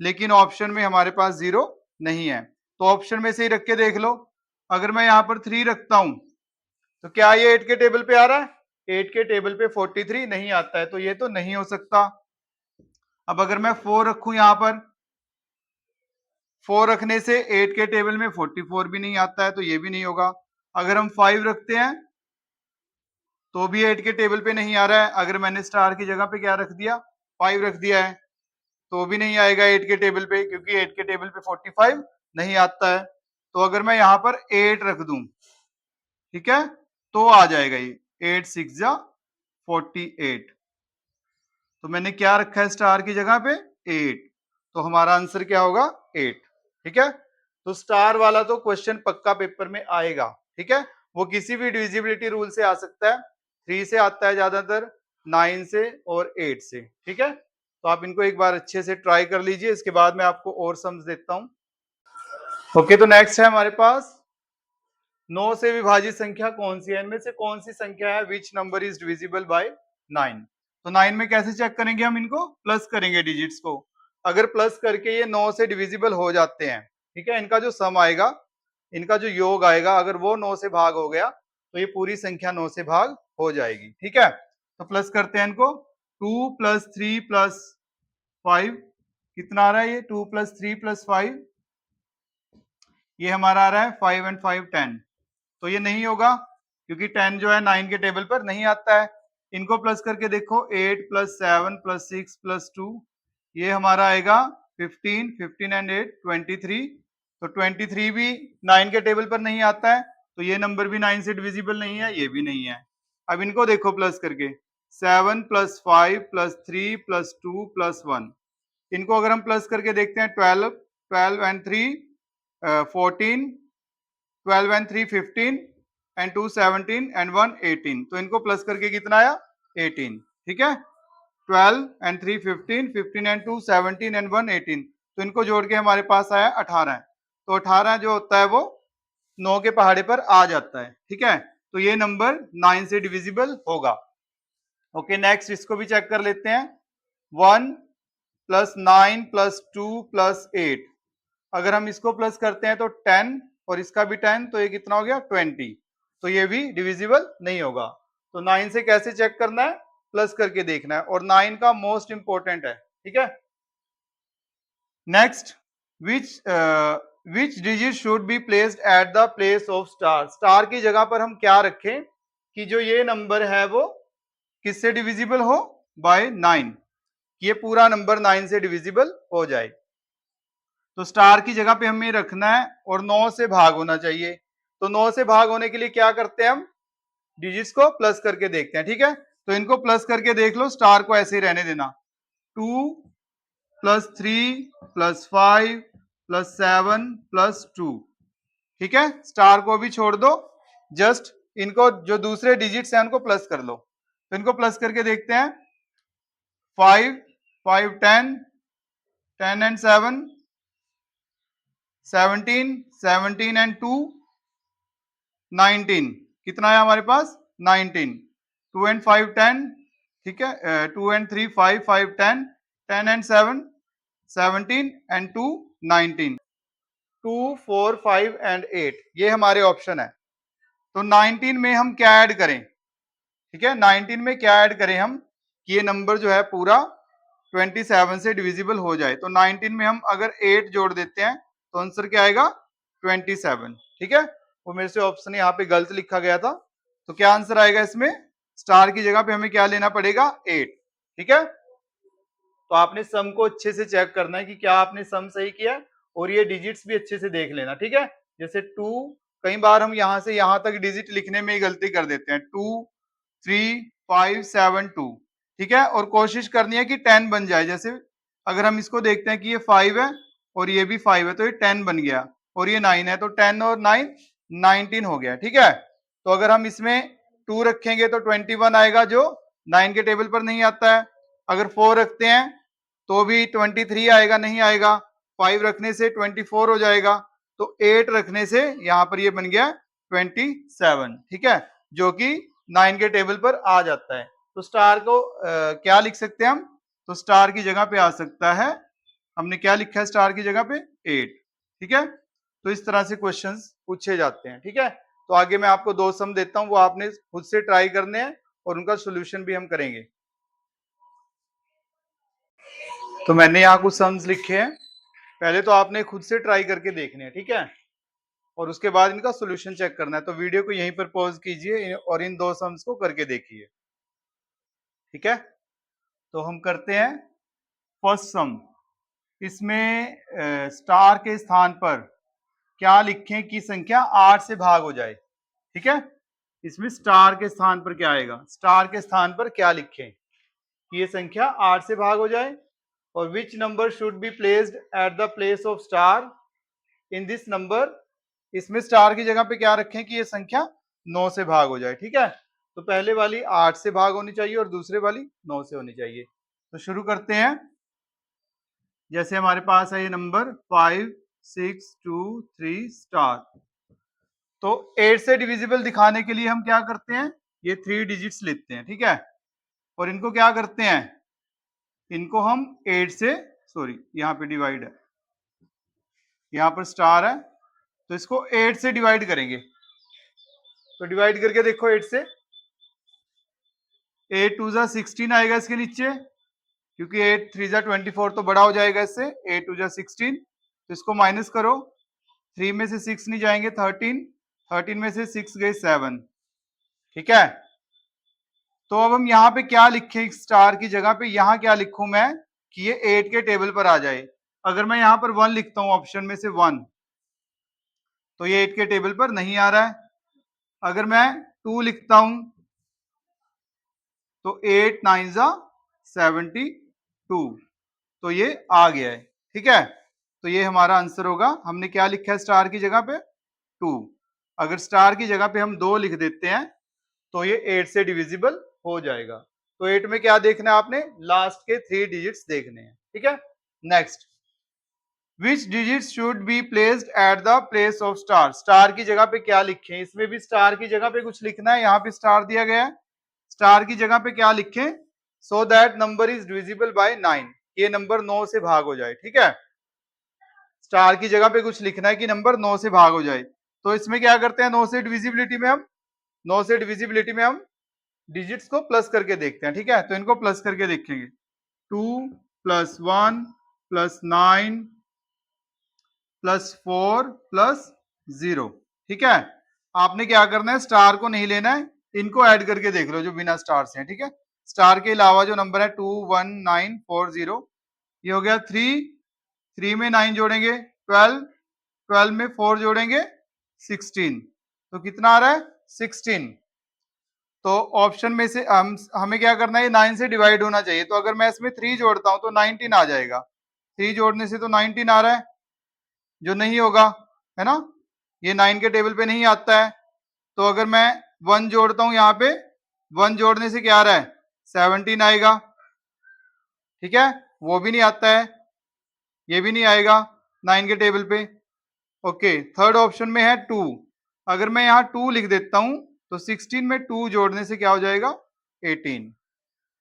लेकिन ऑप्शन में हमारे पास 0 नहीं है, तो ऑप्शन में से ही रख के देख लो। अगर मैं यहाँ पर 3 रखता हूं तो क्या ये 8 के टेबल पे आ रहा है, 8 के टेबल पे 43 नहीं आता है, तो ये तो नहीं हो सकता। अब अगर मैं 4 रखूं, यहाँ पर 4 रखने से 8 के टेबल में 44 भी नहीं आता है, तो ये भी नहीं होगा। अगर हम 5 रखते हैं तो भी 8 के टेबल पे नहीं आ रहा है, अगर मैंने स्टार की जगह पे क्या रख दिया 5 रख दिया है, तो भी नहीं आएगा 8 के टेबल पे, क्योंकि 8 के टेबल पे 45 नहीं आता है। तो अगर मैं यहाँ पर 8 रख दूं, ठीक है, तो आ जाएगा ये 8 6 जा 48, तो मैंने क्या रखा है स्टार की जगह पे 8, तो हमारा आंसर क्या होगा 8, ठीक है। तो स्टार वाला तो क्वेश्चन पक्का पेपर में आएगा, ठीक है, वो किसी भी डिविजिबिलिटी रूल से आ सकता है, 3 से आता है ज्यादातर, 9 से और 8 से, ठीक है। तो आप इनको एक बार अच्छे से ट्राई कर लीजिए, इसके बाद मैं आपको और सम्स देता हूं। ओके, तो नेक्स्ट है हमारे पास 9 से विभाजित संख्या कौन सी है, इनमें से कौन सी संख्या है which number is divisible bye 9। तो 9 में कैसे चेक करेंगे, हम इनको प्लस करेंगे डिजिट्स को, अगर प्लस करके ये 9 से डिविजिबल हो जाते हैं, ठीक है, इनका जो सम आएगा, इनका जो योग आएगा, अगर वो 9 से भाग हो गया तो ये पूरी संख्या 9 से भाग हो जाएगी, ठीक है। तो प्लस करते हैं इनको, 2 + 3 + 5 कितना आ रहा है, ये 2 + 3 + 5, ये हमारा आ रहा है 5 and 5 10, तो ये नहीं होगा क्योंकि 10 जो है 9 के टेबल पर नहीं आता है। इनको प्लस करके देखो, 8 + 7 + 6 + 2, ये हमारा आएगा 15, 15 and 8 23, तो 23 भी 9 के टेबल पर नहीं आता है, तो ये नंबर भी 9 से डिविजिबल नहीं है, ये भी नहीं है। अब इनको देखो प्लस करके, 7 + 5 + 3 + 2 + 1, इनको अगर हम प्लस करके देखते हैं, 12 12 एंड 3 14, 12 एंड 3 15 एंड 2 17 एंड 1 18, तो इनको प्लस करके कितना आया 18। ठीक है, 12 एंड 3 15, 15 एंड 2 17 एंड 1 18, तो इनको जोड़ के हमारे पास आया 18। तो 18 जो होता है वो 9 के पहाड़े पर आ जाता है। ठीक है, तो ये नंबर 9 से डिविजिबल होगा। ओके, नेक्स्ट इसको भी चेक कर लेते हैं। 1 + 9 + 2 + 8, अगर हम इसको प्लस करते हैं तो 10 और इसका भी 10, तो ये कितना हो गया 20, तो ये भी डिविजिबल नहीं होगा। तो 9 से कैसे चेक करना है, प्लस करके देखना है, और 9 का मोस्ट इंपॉर्टेंट है। ठीक है, next, which digit should be placed at the place of star, star की जगह पर हम क्या रखें कि जो ये नंबर है वो किससे डिविजिबल हो, बाय 9, ये पूरा नंबर 9 से डिविजिबल हो जाए। तो स्टार की जगह पे हमें रखना है और 9 से भाग होना चाहिए। तो 9 से भाग होने के लिए क्या करते हैं, हम डिजिट्स को प्लस करके देखते हैं। ठीक है, तो इनको प्लस करके देख लो, स्टार को ऐसे ही रहने देना। 2 + 3 + 5 + 7 + 2। ठीक है, स्टार को भी छोड़ दो, जस्ट इनको जो दूसरे डिजिट्स हैं उनको प्लस कर लो। तो इनको प्लस करके देखते हैं। 5 5 10, 10 एंड 7 17, 17 एंड 2 19, कितना है हमारे पास 19, 2 एंड 5 10। ठीक है, 2 एंड 3 5 5 10, 10 एंड 7 17 एंड 2 19, 2 4 5 एंड 8, ये हमारे ऑप्शन है। तो 19 में हम क्या ऐड करें, ठीक है, 19 में क्या ऐड करें हम कि ये नंबर जो है पूरा 27 से डिविजिबल हो जाए। तो 19 में हम अगर 8 जोड़ देते हैं तो आंसर क्या आएगा 27। ठीक है, वो मेरे से ऑप्शन यहाँ पे गलत लिखा गया था, तो क्या आंसर आएगा इसमें, स्टार की जगह पे हमें क्या लेना पड़ेगा 8। ठीक है, तो आपने सम को अच्छे से चेक करना है कि क्या आपने सम सही किया, और ये डिजिट्स भी अच्छे से देख लेना। ठीक है, जैसे 2, कई बार हम यहाँ से यहाँ तक डिजिट लिखने में ही गलती कर देते हैं, 2 3 5 7 2। ठीक है, और कोशिश करनी है कि 10 बन जाए। जैसे अगर हम इसको देखते हैं कि ये 5 है और ये भी 5 है, तो ये 10 बन गया, और ये 9 है, तो 10 और 9 19 हो गया। ठीक है, तो अगर हम इसमें 2 रखेंगे तो 21 आएगा, जो 9 के टेबल पर नहीं आता है। अगर 4 रखते हैं तो भी 23 आएगा, नहीं आएगा। 5 रखने से 24 हो जाएगा, तो 8 रखने से यहाँ पर ये बन गया 27। ठीक है, जो कि 9 के टेबल पर आ जाता है। तो स्टार को क्या लिख सकते हैं हम, तो स्टार की जगह पे आ सकता है, हमने क्या लिखा है स्टार की जगह पे 8। ठीक है, तो इस तरह से क्वेश्चंस पूछे जाते हैं। ठीक है, तो आगे मैं आपको 2 सम देता हूं, वो आपने खुद से ट्राई करने हैं और उनका सोल्यूशन भी हम करेंगे। तो मैंने यहाँ कुछ सम्स लिखे हैं, पहले तो आपने खुद से ट्राई करके देखने हैं। ठीक है, और उसके बाद इनका सोल्यूशन चेक करना है। तो वीडियो को यहीं पर पॉज कीजिए और इन 2 सम्स को करके देखिए। ठीक है, तो हम करते हैं फर्स्ट सम। इसमें स्टार के स्थान पर क्या लिखें कि संख्या 8 से भाग हो जाए। ठीक है, इसमें स्टार के स्थान पर क्या आएगा, स्टार के स्थान पर क्या लिखें कि ये संख्या 8 से भाग हो जाए, और which number should be placed at the place of star in this number, इसमें स्टार की जगह पे क्या रखें कि ये संख्या 9 से भाग हो जाए। ठीक है, तो पहले वाली 8 से भाग होनी चाहिए और दूसरे वाली 9 से होनी चाहिए। तो शुरू करते हैं। जैसे हमारे पास है ये नंबर 5 6 2 3 स्टार, तो 8 से डिविजिबल दिखाने के लिए हम क्या करते हैं, ये 3 डिजिट्स लेते हैं। ठीक है, और इनको क्या करते हैं, इनको हम 8 से, सॉरी यहाँ पे डिवाइड है, यहाँ पर स्टार है, तो इसको 8 से डिवाइड करेंगे। तो डिवाइड करके देखो 8 से, 8 2 जा 16 आएगा इसके नीचे, क्योंकि 8 3 जा 24 तो बड़ा हो जाएगा इससे, 8 2 जा 16, तो इसको माइनस करो, 3 में से 6 नहीं जाएंगे, 13, 13 में से 6 गए 7। ठीक है, तो अब हम यहाँ पे क्या लिखें स्टार की जगह पे, यहाँ क्या लिखूं मैं कि ये 8 के टेबल पर आ जाए। अगर मैं यहाँ पर 1 लिखता हूँ ऑप्शन में से 1, तो ये 8 के टेबल पर नहीं आ रहा है। अगर मैं 2 लिखता हूं तो 8 9 जा 72, तो ये आ गया है। ठीक है, तो ये हमारा आंसर होगा। हमने क्या लिखा है स्टार की जगह पे? 2। अगर स्टार की जगह पे हम 2 लिख देते हैं तो ये 8 से डिविजिबल हो जाएगा। तो 8 में क्या देखना है आपने? लास्ट के 3 डिजिट्स देखने हैं। ठीक है, next, which digit should be placed at the place of star? Star की जगह पे क्या लिखें? इसमें भी स्टार की जगह पे कुछ लिखना है। यहाँ पे स्टार दिया गया है, स्टार की जगह पे क्या लिखें? So that number is divisible bye 9, ये नंबर 9 से भाग हो जाए। ठीक है, स्टार की जगह पे कुछ लिखना है कि नंबर 9 से भाग हो जाए। तो इसमें क्या करते हैं? 9 से डिविजिबिलिटी में हम 9 से डिविजिबिलिटी में हम डिजिट्स को प्लस करके देखते हैं। ठीक है, तो इनको प्लस करके देखेंगे। 2 प्लस 1 प्लस 9 प्लस 4 प्लस 0। ठीक है, आपने क्या करना है? स्टार को नहीं लेना है, इनको ऐड करके देख लो जो बिना स्टार से है। ठीक है, स्टार के अलावा जो नंबर है 2 1 9 4 0, ये हो गया 3, 3 में 9 जोड़ेंगे 12, 12 में 4 जोड़ेंगे 16, तो कितना आ रहा है? 16। तो ऑप्शन में से हमें क्या करना है? ये 9 से डिवाइड होना चाहिए। तो अगर मैं इसमें 3 जोड़ता हूं तो 19 आ जाएगा। 3 जोड़ने से तो 19 आ रहा है, जो नहीं होगा, है ना? ये 9 के टेबल पे नहीं आता है। तो अगर मैं 1 जोड़ता हूं यहाँ पे, 1 जोड़ने से क्या आ रहा है? 17 आएगा। ठीक है, वो भी नहीं आता है, ये भी नहीं आएगा 9 के टेबल पे। ओके, थर्ड ऑप्शन में है 2। अगर मैं यहाँ 2 लिख देता हूं तो 16 में 2 जोड़ने से क्या हो जाएगा? 18,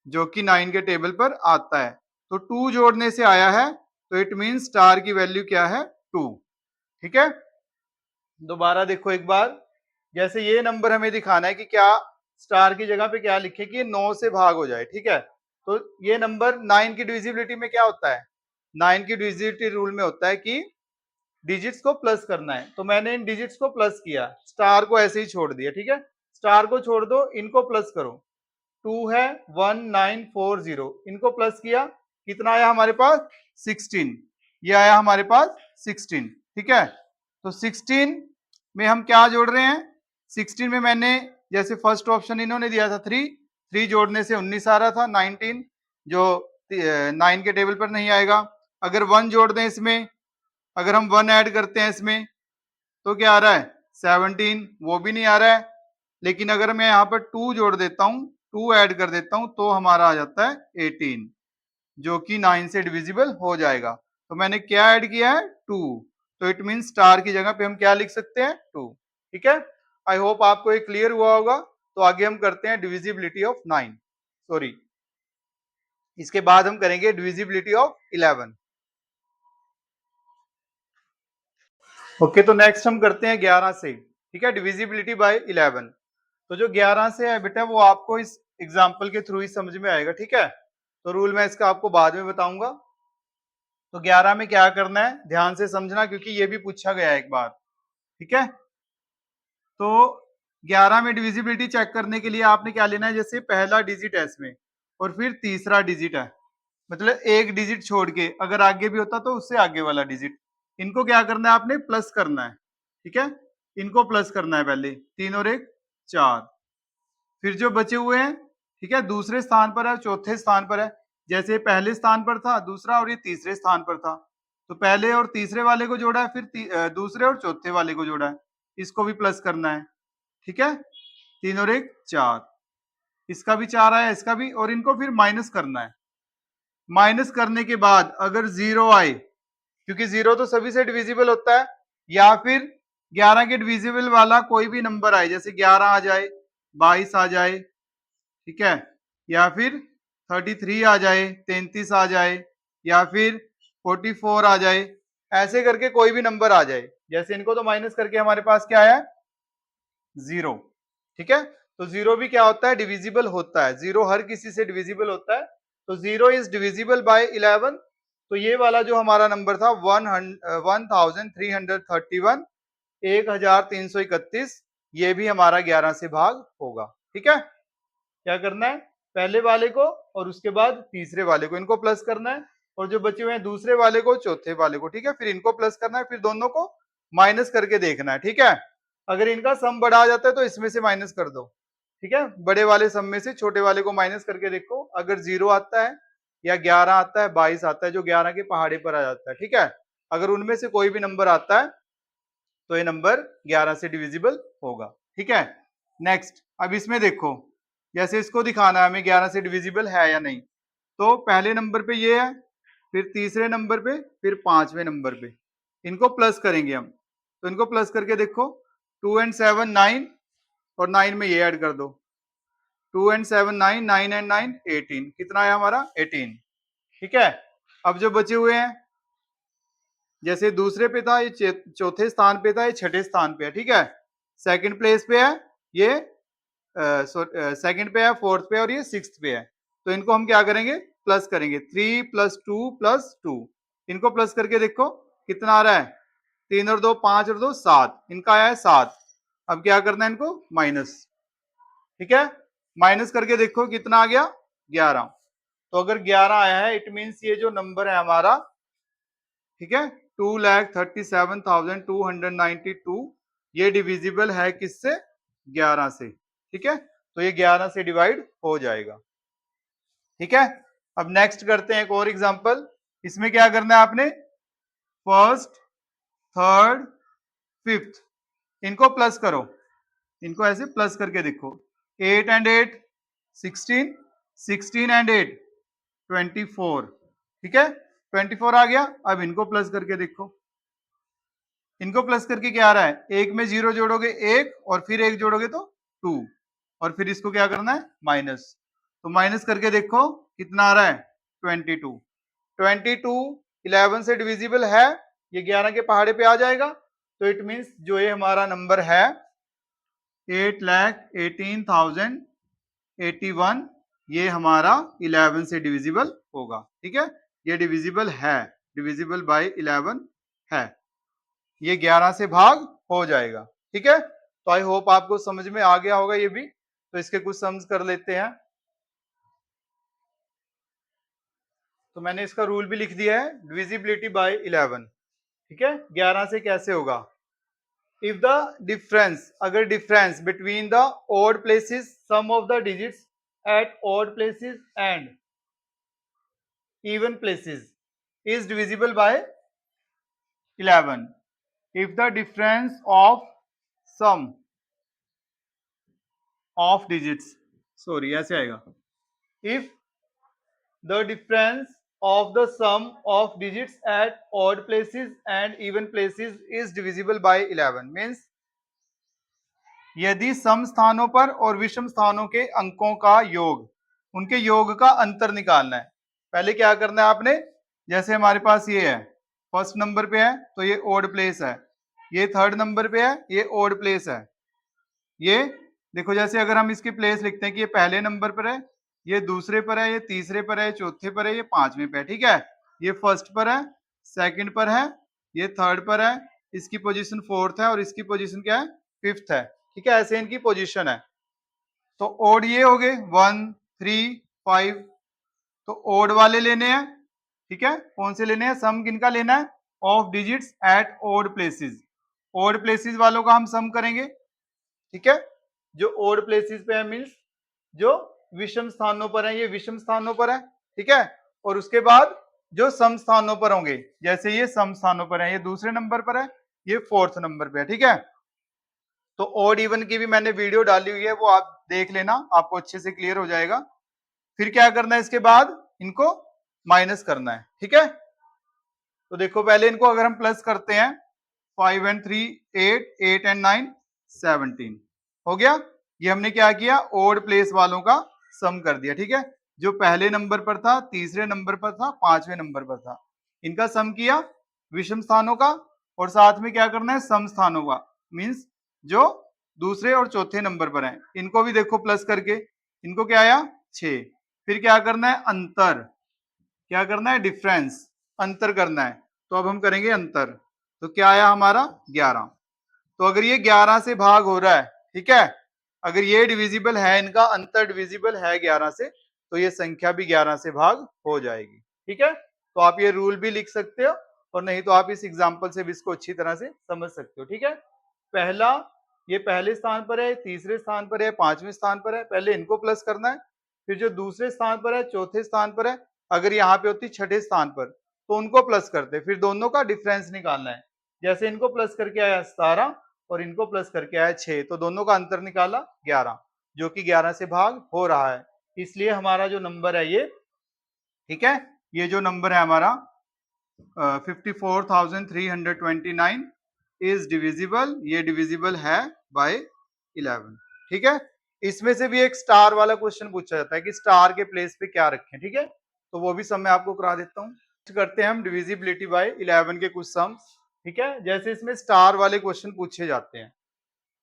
जो कि 9 के टेबल पर आता है। तो 2 जोड़ने से आया है, तो इट मीन स्टार की वैल्यू क्या है? 2। ठीक है, दोबारा देखो एक बार। जैसे ये नंबर हमें दिखाना है कि क्या स्टार की जगह पे क्या लिखे कि ये 9 से भाग हो जाए। ठीक है, तो ये नंबर 9 की डिविजिबिलिटी में क्या होता है? 9 की डिविजिबिलिटी रूल में होता है कि डिजिट्स को प्लस करना है। तो मैंने इन डिजिट्स को प्लस किया, स्टार को ऐसे ही छोड़ दिया। ठीक है, स्टार को छोड़ दो, इनको प्लस करो। 2 है 1940, इनको प्लस किया, कितना आया हमारे पास? 16। ये आया हमारे पास 16। ठीक है, तो 16 में हम क्या जोड़ रहे हैं? 16 में मैंने जैसे फर्स्ट ऑप्शन इन्होंने दिया था 3, 3 जोड़ने से 19 आ रहा था, 19, जो 9 के टेबल पर नहीं आएगा। अगर 1 जोड़ दें इसमें, अगर हम 1 ऐड करते हैं इसमें, तो क्या आ रहा है? 17, वो भी नहीं आ रहा है। लेकिन अगर मैं यहाँ पर 2 जोड़ देता हूँ, 2 ऐड कर देता हूँ, तो हमारा आ जाता है 18, जो कि 9 से डिविजिबल हो जाएगा। तो मैंने क्या ऐड किया है? 2। तो इट मीन स्टार की जगह पे हम क्या लिख सकते हैं? 2। ठीक है, आई होप आपको ये क्लियर हुआ होगा। तो आगे हम करते हैं डिविजिबिलिटी ऑफ 9, सॉरी, इसके बाद हम करेंगे डिविजिबिलिटी ऑफ 11। ओके, तो नेक्स्ट हम करते हैं 11 से। ठीक है, डिविजिबिलिटी बाय 11। तो जो 11 से है बेटा, वो आपको इस एग्जाम्पल के थ्रू ही समझ में आएगा। ठीक है, तो रूल मैं इसका आपको बाद में बताऊंगा। तो 11 में क्या करना है, ध्यान से समझना, क्योंकि ये भी पूछा गया एक बार। ठीक है, तो 11 में डिविजिबिलिटी चेक करने के लिए आपने क्या लेना है? जैसे पहला डिजिट है इसमें और फिर तीसरा डिजिट है, मतलब एक डिजिट छोड़ के अगर आगे भी होता तो उससे आगे वाला डिजिट, इनको क्या करना है? आपने प्लस करना है। ठीक है, इनको प्लस करना है पहले, 3 और 1 4। फिर जो बचे हुए हैं, ठीक है, दूसरे स्थान पर है, चौथे स्थान पर है। जैसे पहले स्थान पर था दूसरा, और ये तीसरे स्थान पर था, तो पहले और तीसरे वाले को जोड़ा है, फिर दूसरे और चौथे वाले को जोड़ा है, इसको भी प्लस करना है। ठीक है, 3 और 1 4, इसका भी 4 आया, इसका भी, और इनको फिर माइनस करना है। माइनस करने के बाद अगर 0 आए, क्योंकि 0 तो सभी से डिविजिबल होता है, या फिर 11 के डिविजिबल वाला कोई भी नंबर आए, जैसे 11 आ जाए, 22 आ जाए, ठीक है, या फिर 33 आ जाए, 33 आ जाए, या फिर 44 आ जाए, ऐसे करके कोई भी नंबर आ जाए, जैसे इनको तो माइनस करके हमारे पास क्या आया? 0। ठीक है, तो 0 भी क्या होता है? डिविजिबल होता है। 0 हर किसी से डिविजिबल होता है, तो 0 इज डिविजिबल बाय 11। तो ये वाला जो हमारा नंबर था 1331, 1331, ये भी हमारा 11 से भाग होगा। ठीक है, क्या करना है? पहले वाले को और उसके बाद तीसरे वाले को, इनको प्लस करना है, और जो बचे हुए हैं दूसरे वाले को, चौथे वाले को। ठीक है, फिर इनको प्लस करना है, फिर दोनों को माइनस करके देखना है। ठीक है, अगर इनका सम बड़ा आ जाता है तो इसमें से माइनस कर दो, ठीक है। बड़े वाले सम में से छोटे वाले को माइनस करके देखो, अगर 0 आता है या 11 आता है, 22 आता है, जो 11 के पहाड़े पर आ जाता है, ठीक है। अगर उनमें से कोई भी नंबर आता है तो ये नंबर 11 से डिविजिबल होगा, ठीक है। नेक्स्ट, अब इसमें देखो, जैसे इसको दिखाना है हमें 11 से डिविजिबल है या नहीं। तो पहले नंबर पे ये है, फिर तीसरे नंबर पे, फिर पांचवें नंबर पे, इनको प्लस करेंगे हम। तो इनको प्लस करके देखो, 2 एंड 7 9, और 9 में ये ऐड कर दो, 2 एंड 7 9, 9 एंड 9 18, कितना है हमारा 18, ठीक है। अब जो बचे हुए हैं, जैसे दूसरे पे था ये चौथे स्थान पे था, ये छठे स्थान पे है, ठीक है। सेकंड प्लेस पे है ये, सेकंड पे है, फोर्थ पे है, और ये सिक्स्थ पे है। तो इनको हम क्या करेंगे, प्लस करेंगे, 3 + 2 + 2, इनको प्लस करके देखो कितना आ रहा है, 3 और 2 5 और 2 7, इनका आया है 7। अब क्या करना है इनको माइनस, ठीक है। माइनस करके देखो कितना आ गया 11। तो अगर 11 आया है, इट मीन्स ये जो नंबर है हमारा, ठीक है, 2,37,292, ये डिविजिबल है किससे, 11 से, ठीक है। तो ये 11 से डिवाइड हो जाएगा, ठीक है। अब नेक्स्ट करते हैं एक और एग्जांपल। इसमें क्या करना है आपने, फर्स्ट, थर्ड, फिफ्थ, इनको प्लस करो, इनको ऐसे प्लस करके देखो, 8 एंड 8 16, 16 एंड 8 24, ठीक है, 24 आ गया। अब इनको प्लस करके देखो, इनको प्लस करके क्या आ रहा है, एक में 0 जोड़ोगे 1, और फिर 1 जोड़ोगे तो 2, और फिर इसको क्या करना है माइनस। तो माइनस करके देखो कितना आ रहा है 22। 22 11 से डिविजिबल है, ये 11 के पहाड़े पे आ जाएगा। तो इट मींस जो ये हमारा नंबर है 8,18,081, ये हमारा 11 से डिविजिबल होगा, ठीक है। ये डिविजिबल है, डिविजिबल बाय 11 है, ये 11 से भाग हो जाएगा, ठीक है। तो आई होप आपको समझ में आ गया होगा ये भी। तो इसके कुछ सम्स कर लेते हैं। तो मैंने इसका रूल भी लिख दिया है, डिविजिबिलिटी बाय 11, ठीक है। 11 से कैसे होगा, इफ द डिफरेंस, अगर difference between the odd places, sum of the digits at odd places and even places is divisible by 11, if the difference of sum of digits, sorry ऐसे आएगा, if the difference of the sum of digits at odd places and even places is divisible by 11, means यदि सम स्थानों पर और विषम स्थानों के अंकों का योग, उनके योग का अंतर निकालना है। पहले क्या करना है आपने, जैसे हमारे पास ये है, फर्स्ट नंबर पे है तो ये ओड प्लेस है, ये थर्ड नंबर पे है ये ओड प्लेस है। ये देखो, जैसे अगर हम इसकी प्लेस लिखते हैं कि ये पहले नंबर पर है, ये दूसरे पर है, ये तीसरे पर है, चौथे पर है, ये पांचवें पे है, ठीक है। ये फर्स्ट पर है, सेकंड पर है, ये थर्ड पर है, इसकी पोजीशन फोर्थ है, और इसकी पोजीशन क्या है, फिफ्थ है, ठीक है। ऐसे इनकी पोजीशन है। तो ओड ये हो गए 1 3 5, तो ओड वाले लेने हैं, ठीक है। कौन से लेने हैं, सम किनका लेना है, of digits at odd places, odd places वालों का हम सम करेंगे, ठीक है। जो ओड प्लेसेस पे है मीन्स जो विषम स्थानों पर है, ये विषम स्थानों पर है, ठीक है। और उसके बाद जो सम स्थानों पर होंगे, जैसे ये सम स्थानों पर है, ये दूसरे नंबर पर है, ये फोर्थ नंबर पे है, ठीक है। तो ओड इवन की भी मैंने वीडियो डाली हुई है, वो आप देख लेना, आपको अच्छे से क्लियर हो जाएगा। फिर क्या करना है, इसके बाद इनको माइनस करना है, ठीक है। तो देखो पहले इनको अगर हम प्लस करते हैं, 5 एंड 3 8, 8 एंड 9 17 हो गया। ये हमने क्या किया, ओड प्लेस वालों का सम कर दिया, ठीक है। जो पहले नंबर पर था, तीसरे नंबर पर था, पांचवें नंबर पर था, इनका सम किया विषम स्थानों का, और साथ में क्या करना है, सम स्थानों का, मीन्स जो दूसरे और चौथे नंबर पर हैं, इनको भी देखो प्लस करके, इनको क्या आया 6। फिर क्या करना है, अंतर, क्या करना है, डिफरेंस, अंतर करना है। तो अब हम करेंगे अंतर, तो क्या आया हमारा 11। तो अगर ये 11 से भाग हो रहा है, ठीक है, अगर ये डिविजिबल है, इनका अंतर डिविजिबल है 11 से, तो ये संख्या भी 11 से भाग हो जाएगी, ठीक है। तो आप ये रूल भी लिख सकते हो, और नहीं तो आप इस एग्जाम्पल से भी इसको अच्छी तरह से समझ सकते हो, ठीक है। पहला ये पहले स्थान पर है, तीसरे स्थान पर है, पांचवें स्थान पर है, पहले इनको प्लस करना है। फिर जो दूसरे स्थान पर है, चौथे स्थान पर है, अगर यहाँ पे होती छठे स्थान पर तो उनको प्लस करते, फिर दोनों का डिफरेंस निकालना है। जैसे इनको प्लस करके आया 17 और इनको प्लस करके आया 6, तो दोनों का अंतर निकाला 11, जो कि 11 से भाग हो रहा है। इसलिए हमारा जो नंबर है ये, ठीक है, ये जो नंबर है हमारा 54,329 इज डिविजिबल, ये डिविजिबल है बाय 11। ठीक है, इसमें से भी एक स्टार वाला क्वेश्चन पूछा जाता है कि स्टार के प्लेस पे क्या रखें। ठीक है, तो वो भी सम मैं आपको करा देता हूँ। करते हैं हम डिविजिबिलिटी बाय 11 के कुछ सम्स। ठीक है, जैसे इसमें स्टार वाले क्वेश्चन पूछे जाते हैं,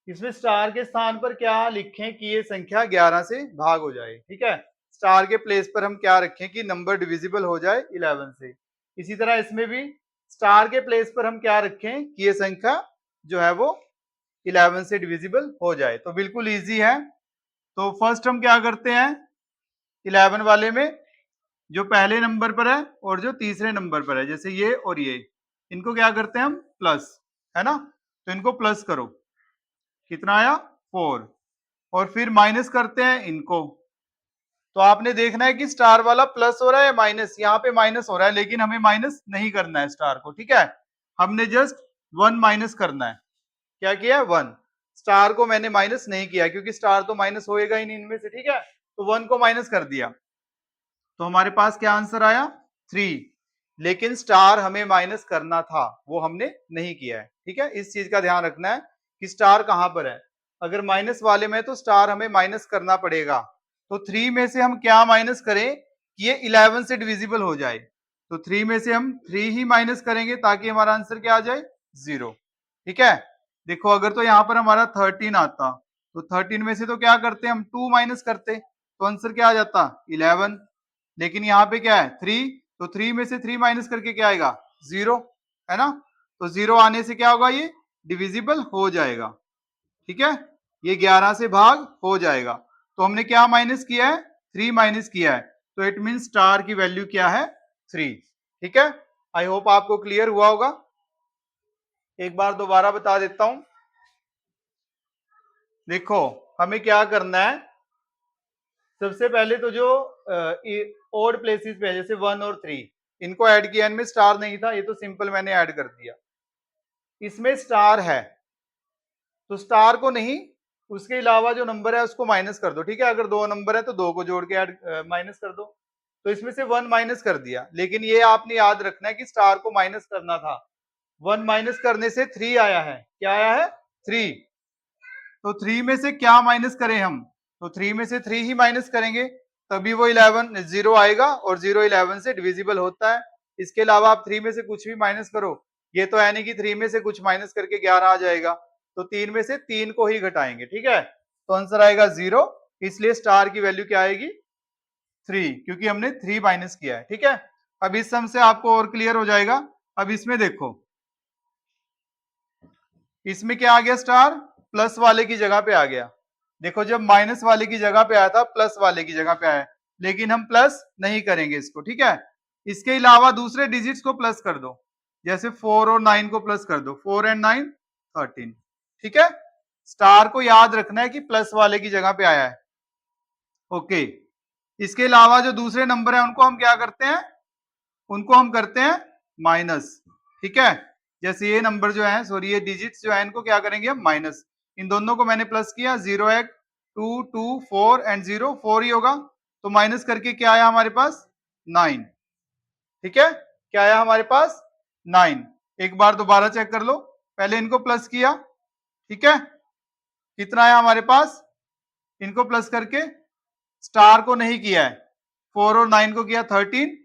इसमें स्टार के स्थान पर क्या लिखें कि ये संख्या 11 से भाग हो जाए। ठीक है, स्टार के प्लेस पर हम क्या रखें कि नंबर डिविजिबल हो जाए 11 से। इसी तरह इसमें भी स्टार के प्लेस पर हम क्या रखें कि ये संख्या जो है वो 11 से डिविजिबल हो जाए। तो बिल्कुल इजी है। तो फर्स्ट हम क्या करते हैं, 11 वाले में जो पहले नंबर पर है और जो तीसरे नंबर पर है, जैसे ये और ये, इनको क्या करते हैं हम प्लस, है ना, तो इनको प्लस करो, कितना आया 4, और फिर माइनस करते हैं इनको। तो आपने देखना है कि स्टार वाला प्लस हो रहा है या माइनस, यहाँ पे माइनस हो रहा है, लेकिन हमें माइनस नहीं करना है स्टार को। ठीक है, हमने जस्ट 1 माइनस करना है। क्या किया, 1। स्टार को मैंने माइनस नहीं किया क्योंकि स्टार तो माइनस होएगा ही नहीं इनमें से। ठीक है, तो 1 को माइनस कर दिया, तो हमारे पास क्या आंसर आया 3। लेकिन स्टार हमें माइनस करना था, वो हमने नहीं किया है। ठीक है, इस चीज का ध्यान रखना है कि स्टार कहां पर है। अगर माइनस वाले में तो स्टार हमें माइनस करना पड़ेगा। तो 3 में से हम क्या माइनस करें कि ये 11 से डिविजिबल हो जाए। तो 3 में से हम 3 ही माइनस करेंगे ताकि हमारा आंसर क्या आ जाए 0। ठीक है, देखो अगर तो यहाँ पर हमारा 13 आता तो 13 में से तो क्या करते हम 2 माइनस करते, तो आंसर क्या आ जाता 11। लेकिन यहाँ पे क्या है 3, तो 3 में से 3 माइनस करके क्या आएगा 0, है ना। तो 0 आने से क्या होगा, ये डिविजिबल हो जाएगा। ठीक है, ये 11 से भाग हो जाएगा। तो हमने क्या माइनस किया है 3 माइनस किया है, तो इट मीन स्टार की वैल्यू क्या है 3। ठीक है, आई होप आपको क्लियर हुआ होगा। एक बार दोबारा बता देता हूं। देखो हमें क्या करना है, सबसे पहले तो जो ओड प्लेसेस पे है जैसे 1 और 3, इनको ऐड किया, इनमें स्टार नहीं था, ये तो सिंपल मैंने ऐड कर दिया। इसमें स्टार है तो स्टार को नहीं, उसके अलावा जो नंबर है उसको माइनस कर दो। ठीक है, अगर 2 नंबर है तो 2 को जोड़ के ऐड माइनस कर दो। तो इसमें से 1 माइनस कर दिया, लेकिन ये आपने याद रखना है कि स्टार को माइनस करना था। 1 माइनस करने से 3 आया है, क्या आया है 3। तो 3 में से क्या माइनस करें हम, तो 3 में से 3 ही माइनस करेंगे, तभी वो 11 0 आएगा, और 0 11 से डिविजिबल होता है। इसके अलावा आप 3 में से कुछ भी माइनस करो, ये तो है नहीं कि 3 में से कुछ माइनस करके 11 आ जाएगा। तो 3 में से 3 को ही घटाएंगे। ठीक है, तो आंसर आएगा 0, इसलिए स्टार की वैल्यू क्या आएगी 3, क्योंकि हमने 3 माइनस किया है। ठीक है, अब इस सम से आपको और क्लियर हो जाएगा। अब इसमें देखो, इसमें क्या आ गया, स्टार प्लस वाले की जगह पे आ गया। देखो जब माइनस वाले की जगह पे आया था, प्लस वाले की जगह पे आया, लेकिन हम प्लस नहीं करेंगे इसको। ठीक है, इसके अलावा दूसरे डिजिट्स को प्लस कर दो, जैसे 4 और 9 को प्लस कर दो, 4 एंड 9 13। ठीक है, स्टार को याद रखना है कि प्लस वाले की जगह पे आया है। ओके, इसके अलावा जो दूसरे नंबर है उनको हम क्या करते हैं, उनको हम करते हैं माइनस। ठीक है, जैसे ये नंबर जो है, सॉरी ये डिजिट्स जो है, इनको क्या करेंगे हम माइनस। इन दोनों को मैंने प्लस किया, 0 1 2 2 4 एंड 0 4 ही होगा, तो माइनस करके क्या आया हमारे पास 9। ठीक है, क्या आया हमारे पास 9। एक बार दोबारा चेक कर लो, पहले इनको प्लस किया, ठीक है, कितना आया हमारे पास, इनको प्लस करके, स्टार को नहीं किया है, 4 और 9 को किया 13,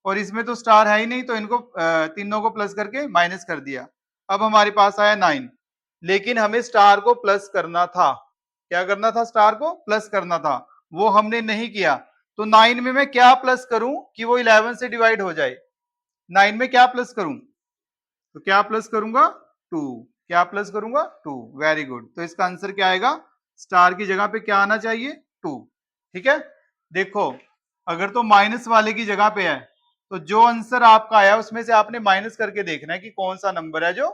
और इसमें तो स्टार है ही नहीं, तो इनको तीनों को प्लस करके माइनस कर दिया। अब हमारे पास आया 9, लेकिन हमें स्टार को प्लस करना था। क्या करना था, स्टार को प्लस करना था, वो हमने नहीं किया। तो 9 में मैं क्या प्लस करूं कि वो 11 से डिवाइड हो जाए, 9 में क्या प्लस करूं, तो क्या प्लस करूंगा 2, क्या प्लस करूंगा 2। वेरी गुड, तो इसका आंसर क्या आएगा, स्टार की जगह पे क्या आना चाहिए 2। ठीक है, देखो अगर तो माइनस वाले की जगह पे है, तो जो आंसर आपका आया उसमें से आपने माइनस करके देखना है कि कौन सा नंबर है जो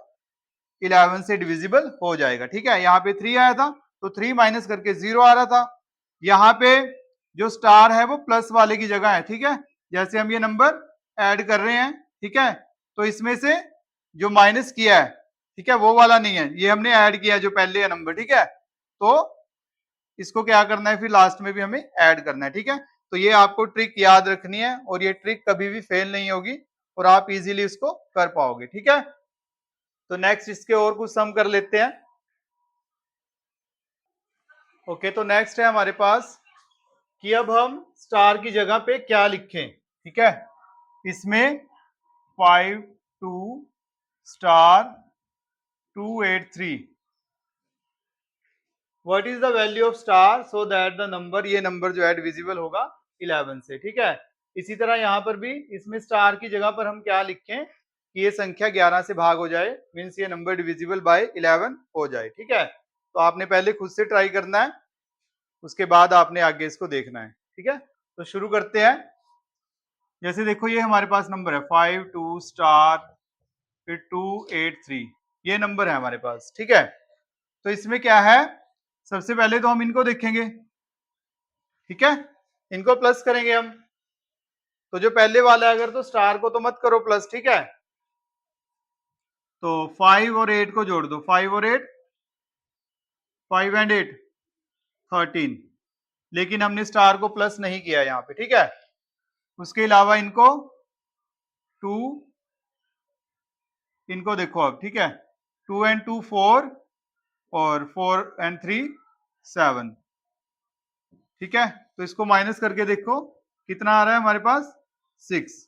11 से डिविजिबल हो जाएगा। ठीक है, यहाँ पे 3 आया था तो 3 माइनस करके 0 आ रहा था। यहाँ पे जो स्टार है वो प्लस वाले की जगह है। ठीक है, जैसे हम ये नंबर ऐड कर रहे हैं, ठीक है, तो इसमें से जो माइनस किया है, ठीक है, वो वाला नहीं है, ये हमने ऐड किया जो पहले है नंबर। ठीक है, तो इसको क्या करना है, फिर लास्ट में भी हमें ऐड करना है। ठीक है, तो ये आपको ट्रिक याद रखनी है और ये ट्रिक कभी भी फेल नहीं होगी और आप इजीली इसको कर पाओगे। ठीक है, तो नेक्स्ट इसके और कुछ सम कर लेते हैं। ओके, तो नेक्स्ट है हमारे पास कि अब हम स्टार की जगह पे क्या लिखें। ठीक है, इसमें 52 star 283 what is the value of star so that the number, ये नंबर जो है डिविजिबल होगा 11 से। ठीक है, इसी तरह यहाँ पर भी इसमें स्टार की जगह पर हम क्या लिखें कि ये संख्या 11 से भाग हो जाए, मीन्स ये नंबर डिविजिबल बाय 11 हो जाए। ठीक है, तो आपने पहले खुद से ट्राई करना है, उसके बाद आपने आगे इसको देखना है। ठीक है, तो शुरू करते हैं। जैसे देखो ये हमारे पास नंबर है 52 स्टार फिर 283, ये नंबर है हमारे पास। ठीक है, तो इसमें क्या है, सबसे पहले तो हम इनको देखेंगे। ठीक है, इनको प्लस करेंगे हम, तो जो पहले वाला है अगर, तो स्टार को तो मत करो प्लस। ठीक है, तो 5 और 8 को जोड़ दो, 5 और 8 5 एंड 8 13, लेकिन हमने स्टार को प्लस नहीं किया यहाँ पे। ठीक है, उसके अलावा इनको 2, इनको देखो अब। ठीक है, 2 एंड 2 4 और 4 एंड 3 7। ठीक है, तो इसको माइनस करके देखो कितना आ रहा है हमारे पास, 6।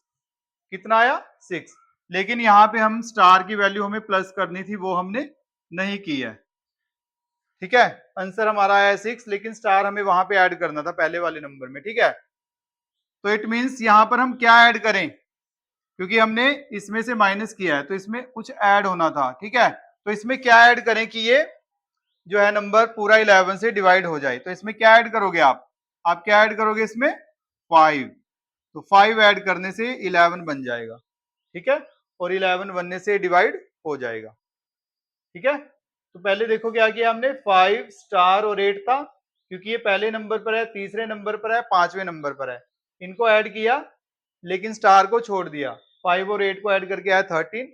कितना आया, 6। लेकिन यहाँ पे हम स्टार की वैल्यू हमें प्लस करनी थी, वो हमने नहीं की है। ठीक है, आंसर हमारा आया 6, लेकिन स्टार हमें वहां पे ऐड करना था पहले वाले नंबर में। ठीक है, तो इट मींस यहाँ पर हम क्या ऐड करें, क्योंकि हमने इसमें से माइनस किया है तो इसमें कुछ ऐड होना था। ठीक है, तो इसमें क्या ऐड करें कि ये जो है नंबर पूरा 11 से डिवाइड हो जाए, तो इसमें क्या ऐड करोगे आप क्या ऐड करोगे इसमें, 5। तो 5 ऐड करने से 11 बन जाएगा। ठीक है, और 11 बनने से डिवाइड हो जाएगा। ठीक है, तो पहले देखो क्या किया हमने, 5 स्टार और 8 था, क्योंकि ये पहले नंबर पर है, तीसरे नंबर पर है, पांचवें नंबर पर है, इनको ऐड किया लेकिन स्टार को छोड़ दिया। 5 और 8 को ऐड करके आया 13।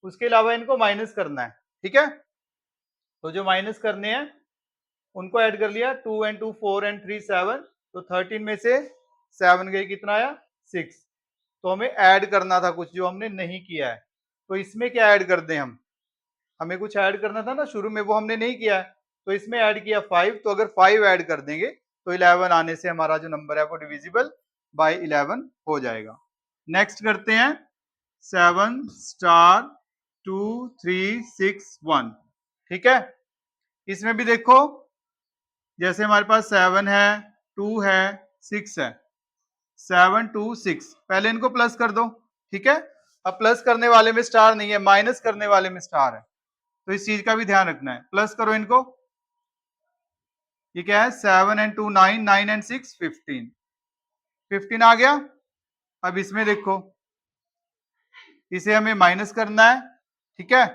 उसके अलावा इनको माइनस करना है। ठीक है, तो जो माइनस करने हैं उनको ऐड कर लिया, 2 एंड 2 4 एंड 3 7, तो 13 में से 7 गए, कितना आया, 6। तो हमें ऐड करना था कुछ जो हमने नहीं किया है, तो इसमें क्या ऐड कर दें हम, हमें कुछ ऐड करना था ना शुरू में, वो हमने नहीं किया है, तो इसमें ऐड किया 5। तो अगर 5 ऐड कर देंगे तो 11 आने से हमारा जो नंबर है वो डिविजिबल बाय 11 हो जाएगा। नेक्स्ट करते हैं 7 स्टार 2 3 6 1। ठीक है, इसमें भी देखो जैसे हमारे पास 7 है, 2 है, 6 है, 7 2 6, पहले इनको प्लस कर दो। ठीक है, अब प्लस करने वाले में स्टार नहीं है, माइनस करने वाले में स्टार है, तो इस चीज का भी ध्यान रखना है। प्लस करो इनको, ये क्या है, 7 एंड 2 9, 9 एंड 6 15, 15 आ गया। अब इसमें देखो इसे हमें माइनस करना है। ठीक है,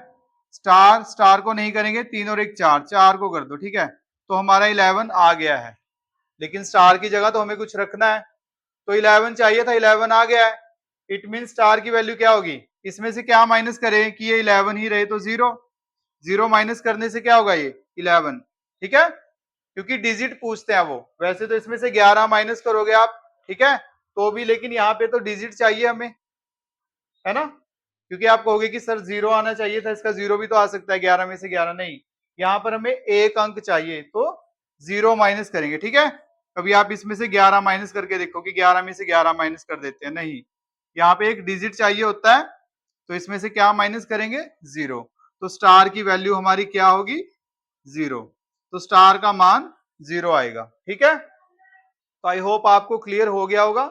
स्टार स्टार को नहीं करेंगे, 3 और 1 4, 4 को कर दो। ठीक है, तो हमारा 11 आ गया है, लेकिन स्टार की जगह तो हमें कुछ रखना है, तो 11 चाहिए था, 11 आ गया है। इट मीन स्टार की वैल्यू क्या होगी, इसमें से क्या माइनस करें कि ये 11 ही रहे, तो 0। 0 माइनस करने से क्या होगा, ये 11। ठीक है, क्योंकि डिजिट पूछते हैं वो, वैसे तो इसमें से 11 माइनस करोगे आप, ठीक है, तो भी, लेकिन यहाँ पे तो डिजिट चाहिए हमें, है ना, क्योंकि आप कहोगे कि सर 0 आना चाहिए था, इसका 0 भी तो आ सकता है 11 में से 11, नहीं, यहाँ पर हमें एक अंक चाहिए, तो 0 माइनस करेंगे। ठीक है, कभी आप इसमें से 11 माइनस करके देखो कि 11 में से 11 माइनस कर देते हैं, नहीं, यहाँ पे एक डिजिट चाहिए होता है, तो इसमें से क्या माइनस करेंगे, 0। तो स्टार की वैल्यू हमारी क्या होगी, 0, तो स्टार का मान 0 आएगा। ठीक है, तो आई होप आपको क्लियर हो गया होगा।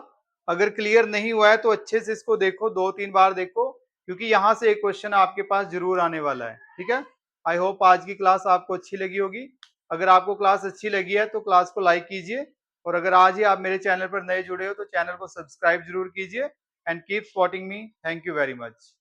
अगर क्लियर नहीं हुआ है तो अच्छे से इसको देखो, 2-3 बार देखो, क्योंकि यहाँ से एक क्वेश्चन आपके पास जरूर आने वाला है। ठीक है, आई होप आज की क्लास आपको अच्छी लगी होगी। अगर आपको क्लास अच्छी लगी है तो क्लास को लाइक कीजिए, और अगर आज ही आप मेरे चैनल पर नए जुड़े हो तो चैनल को सब्सक्राइब जरूर कीजिए। And keep supporting me. Thank you very much.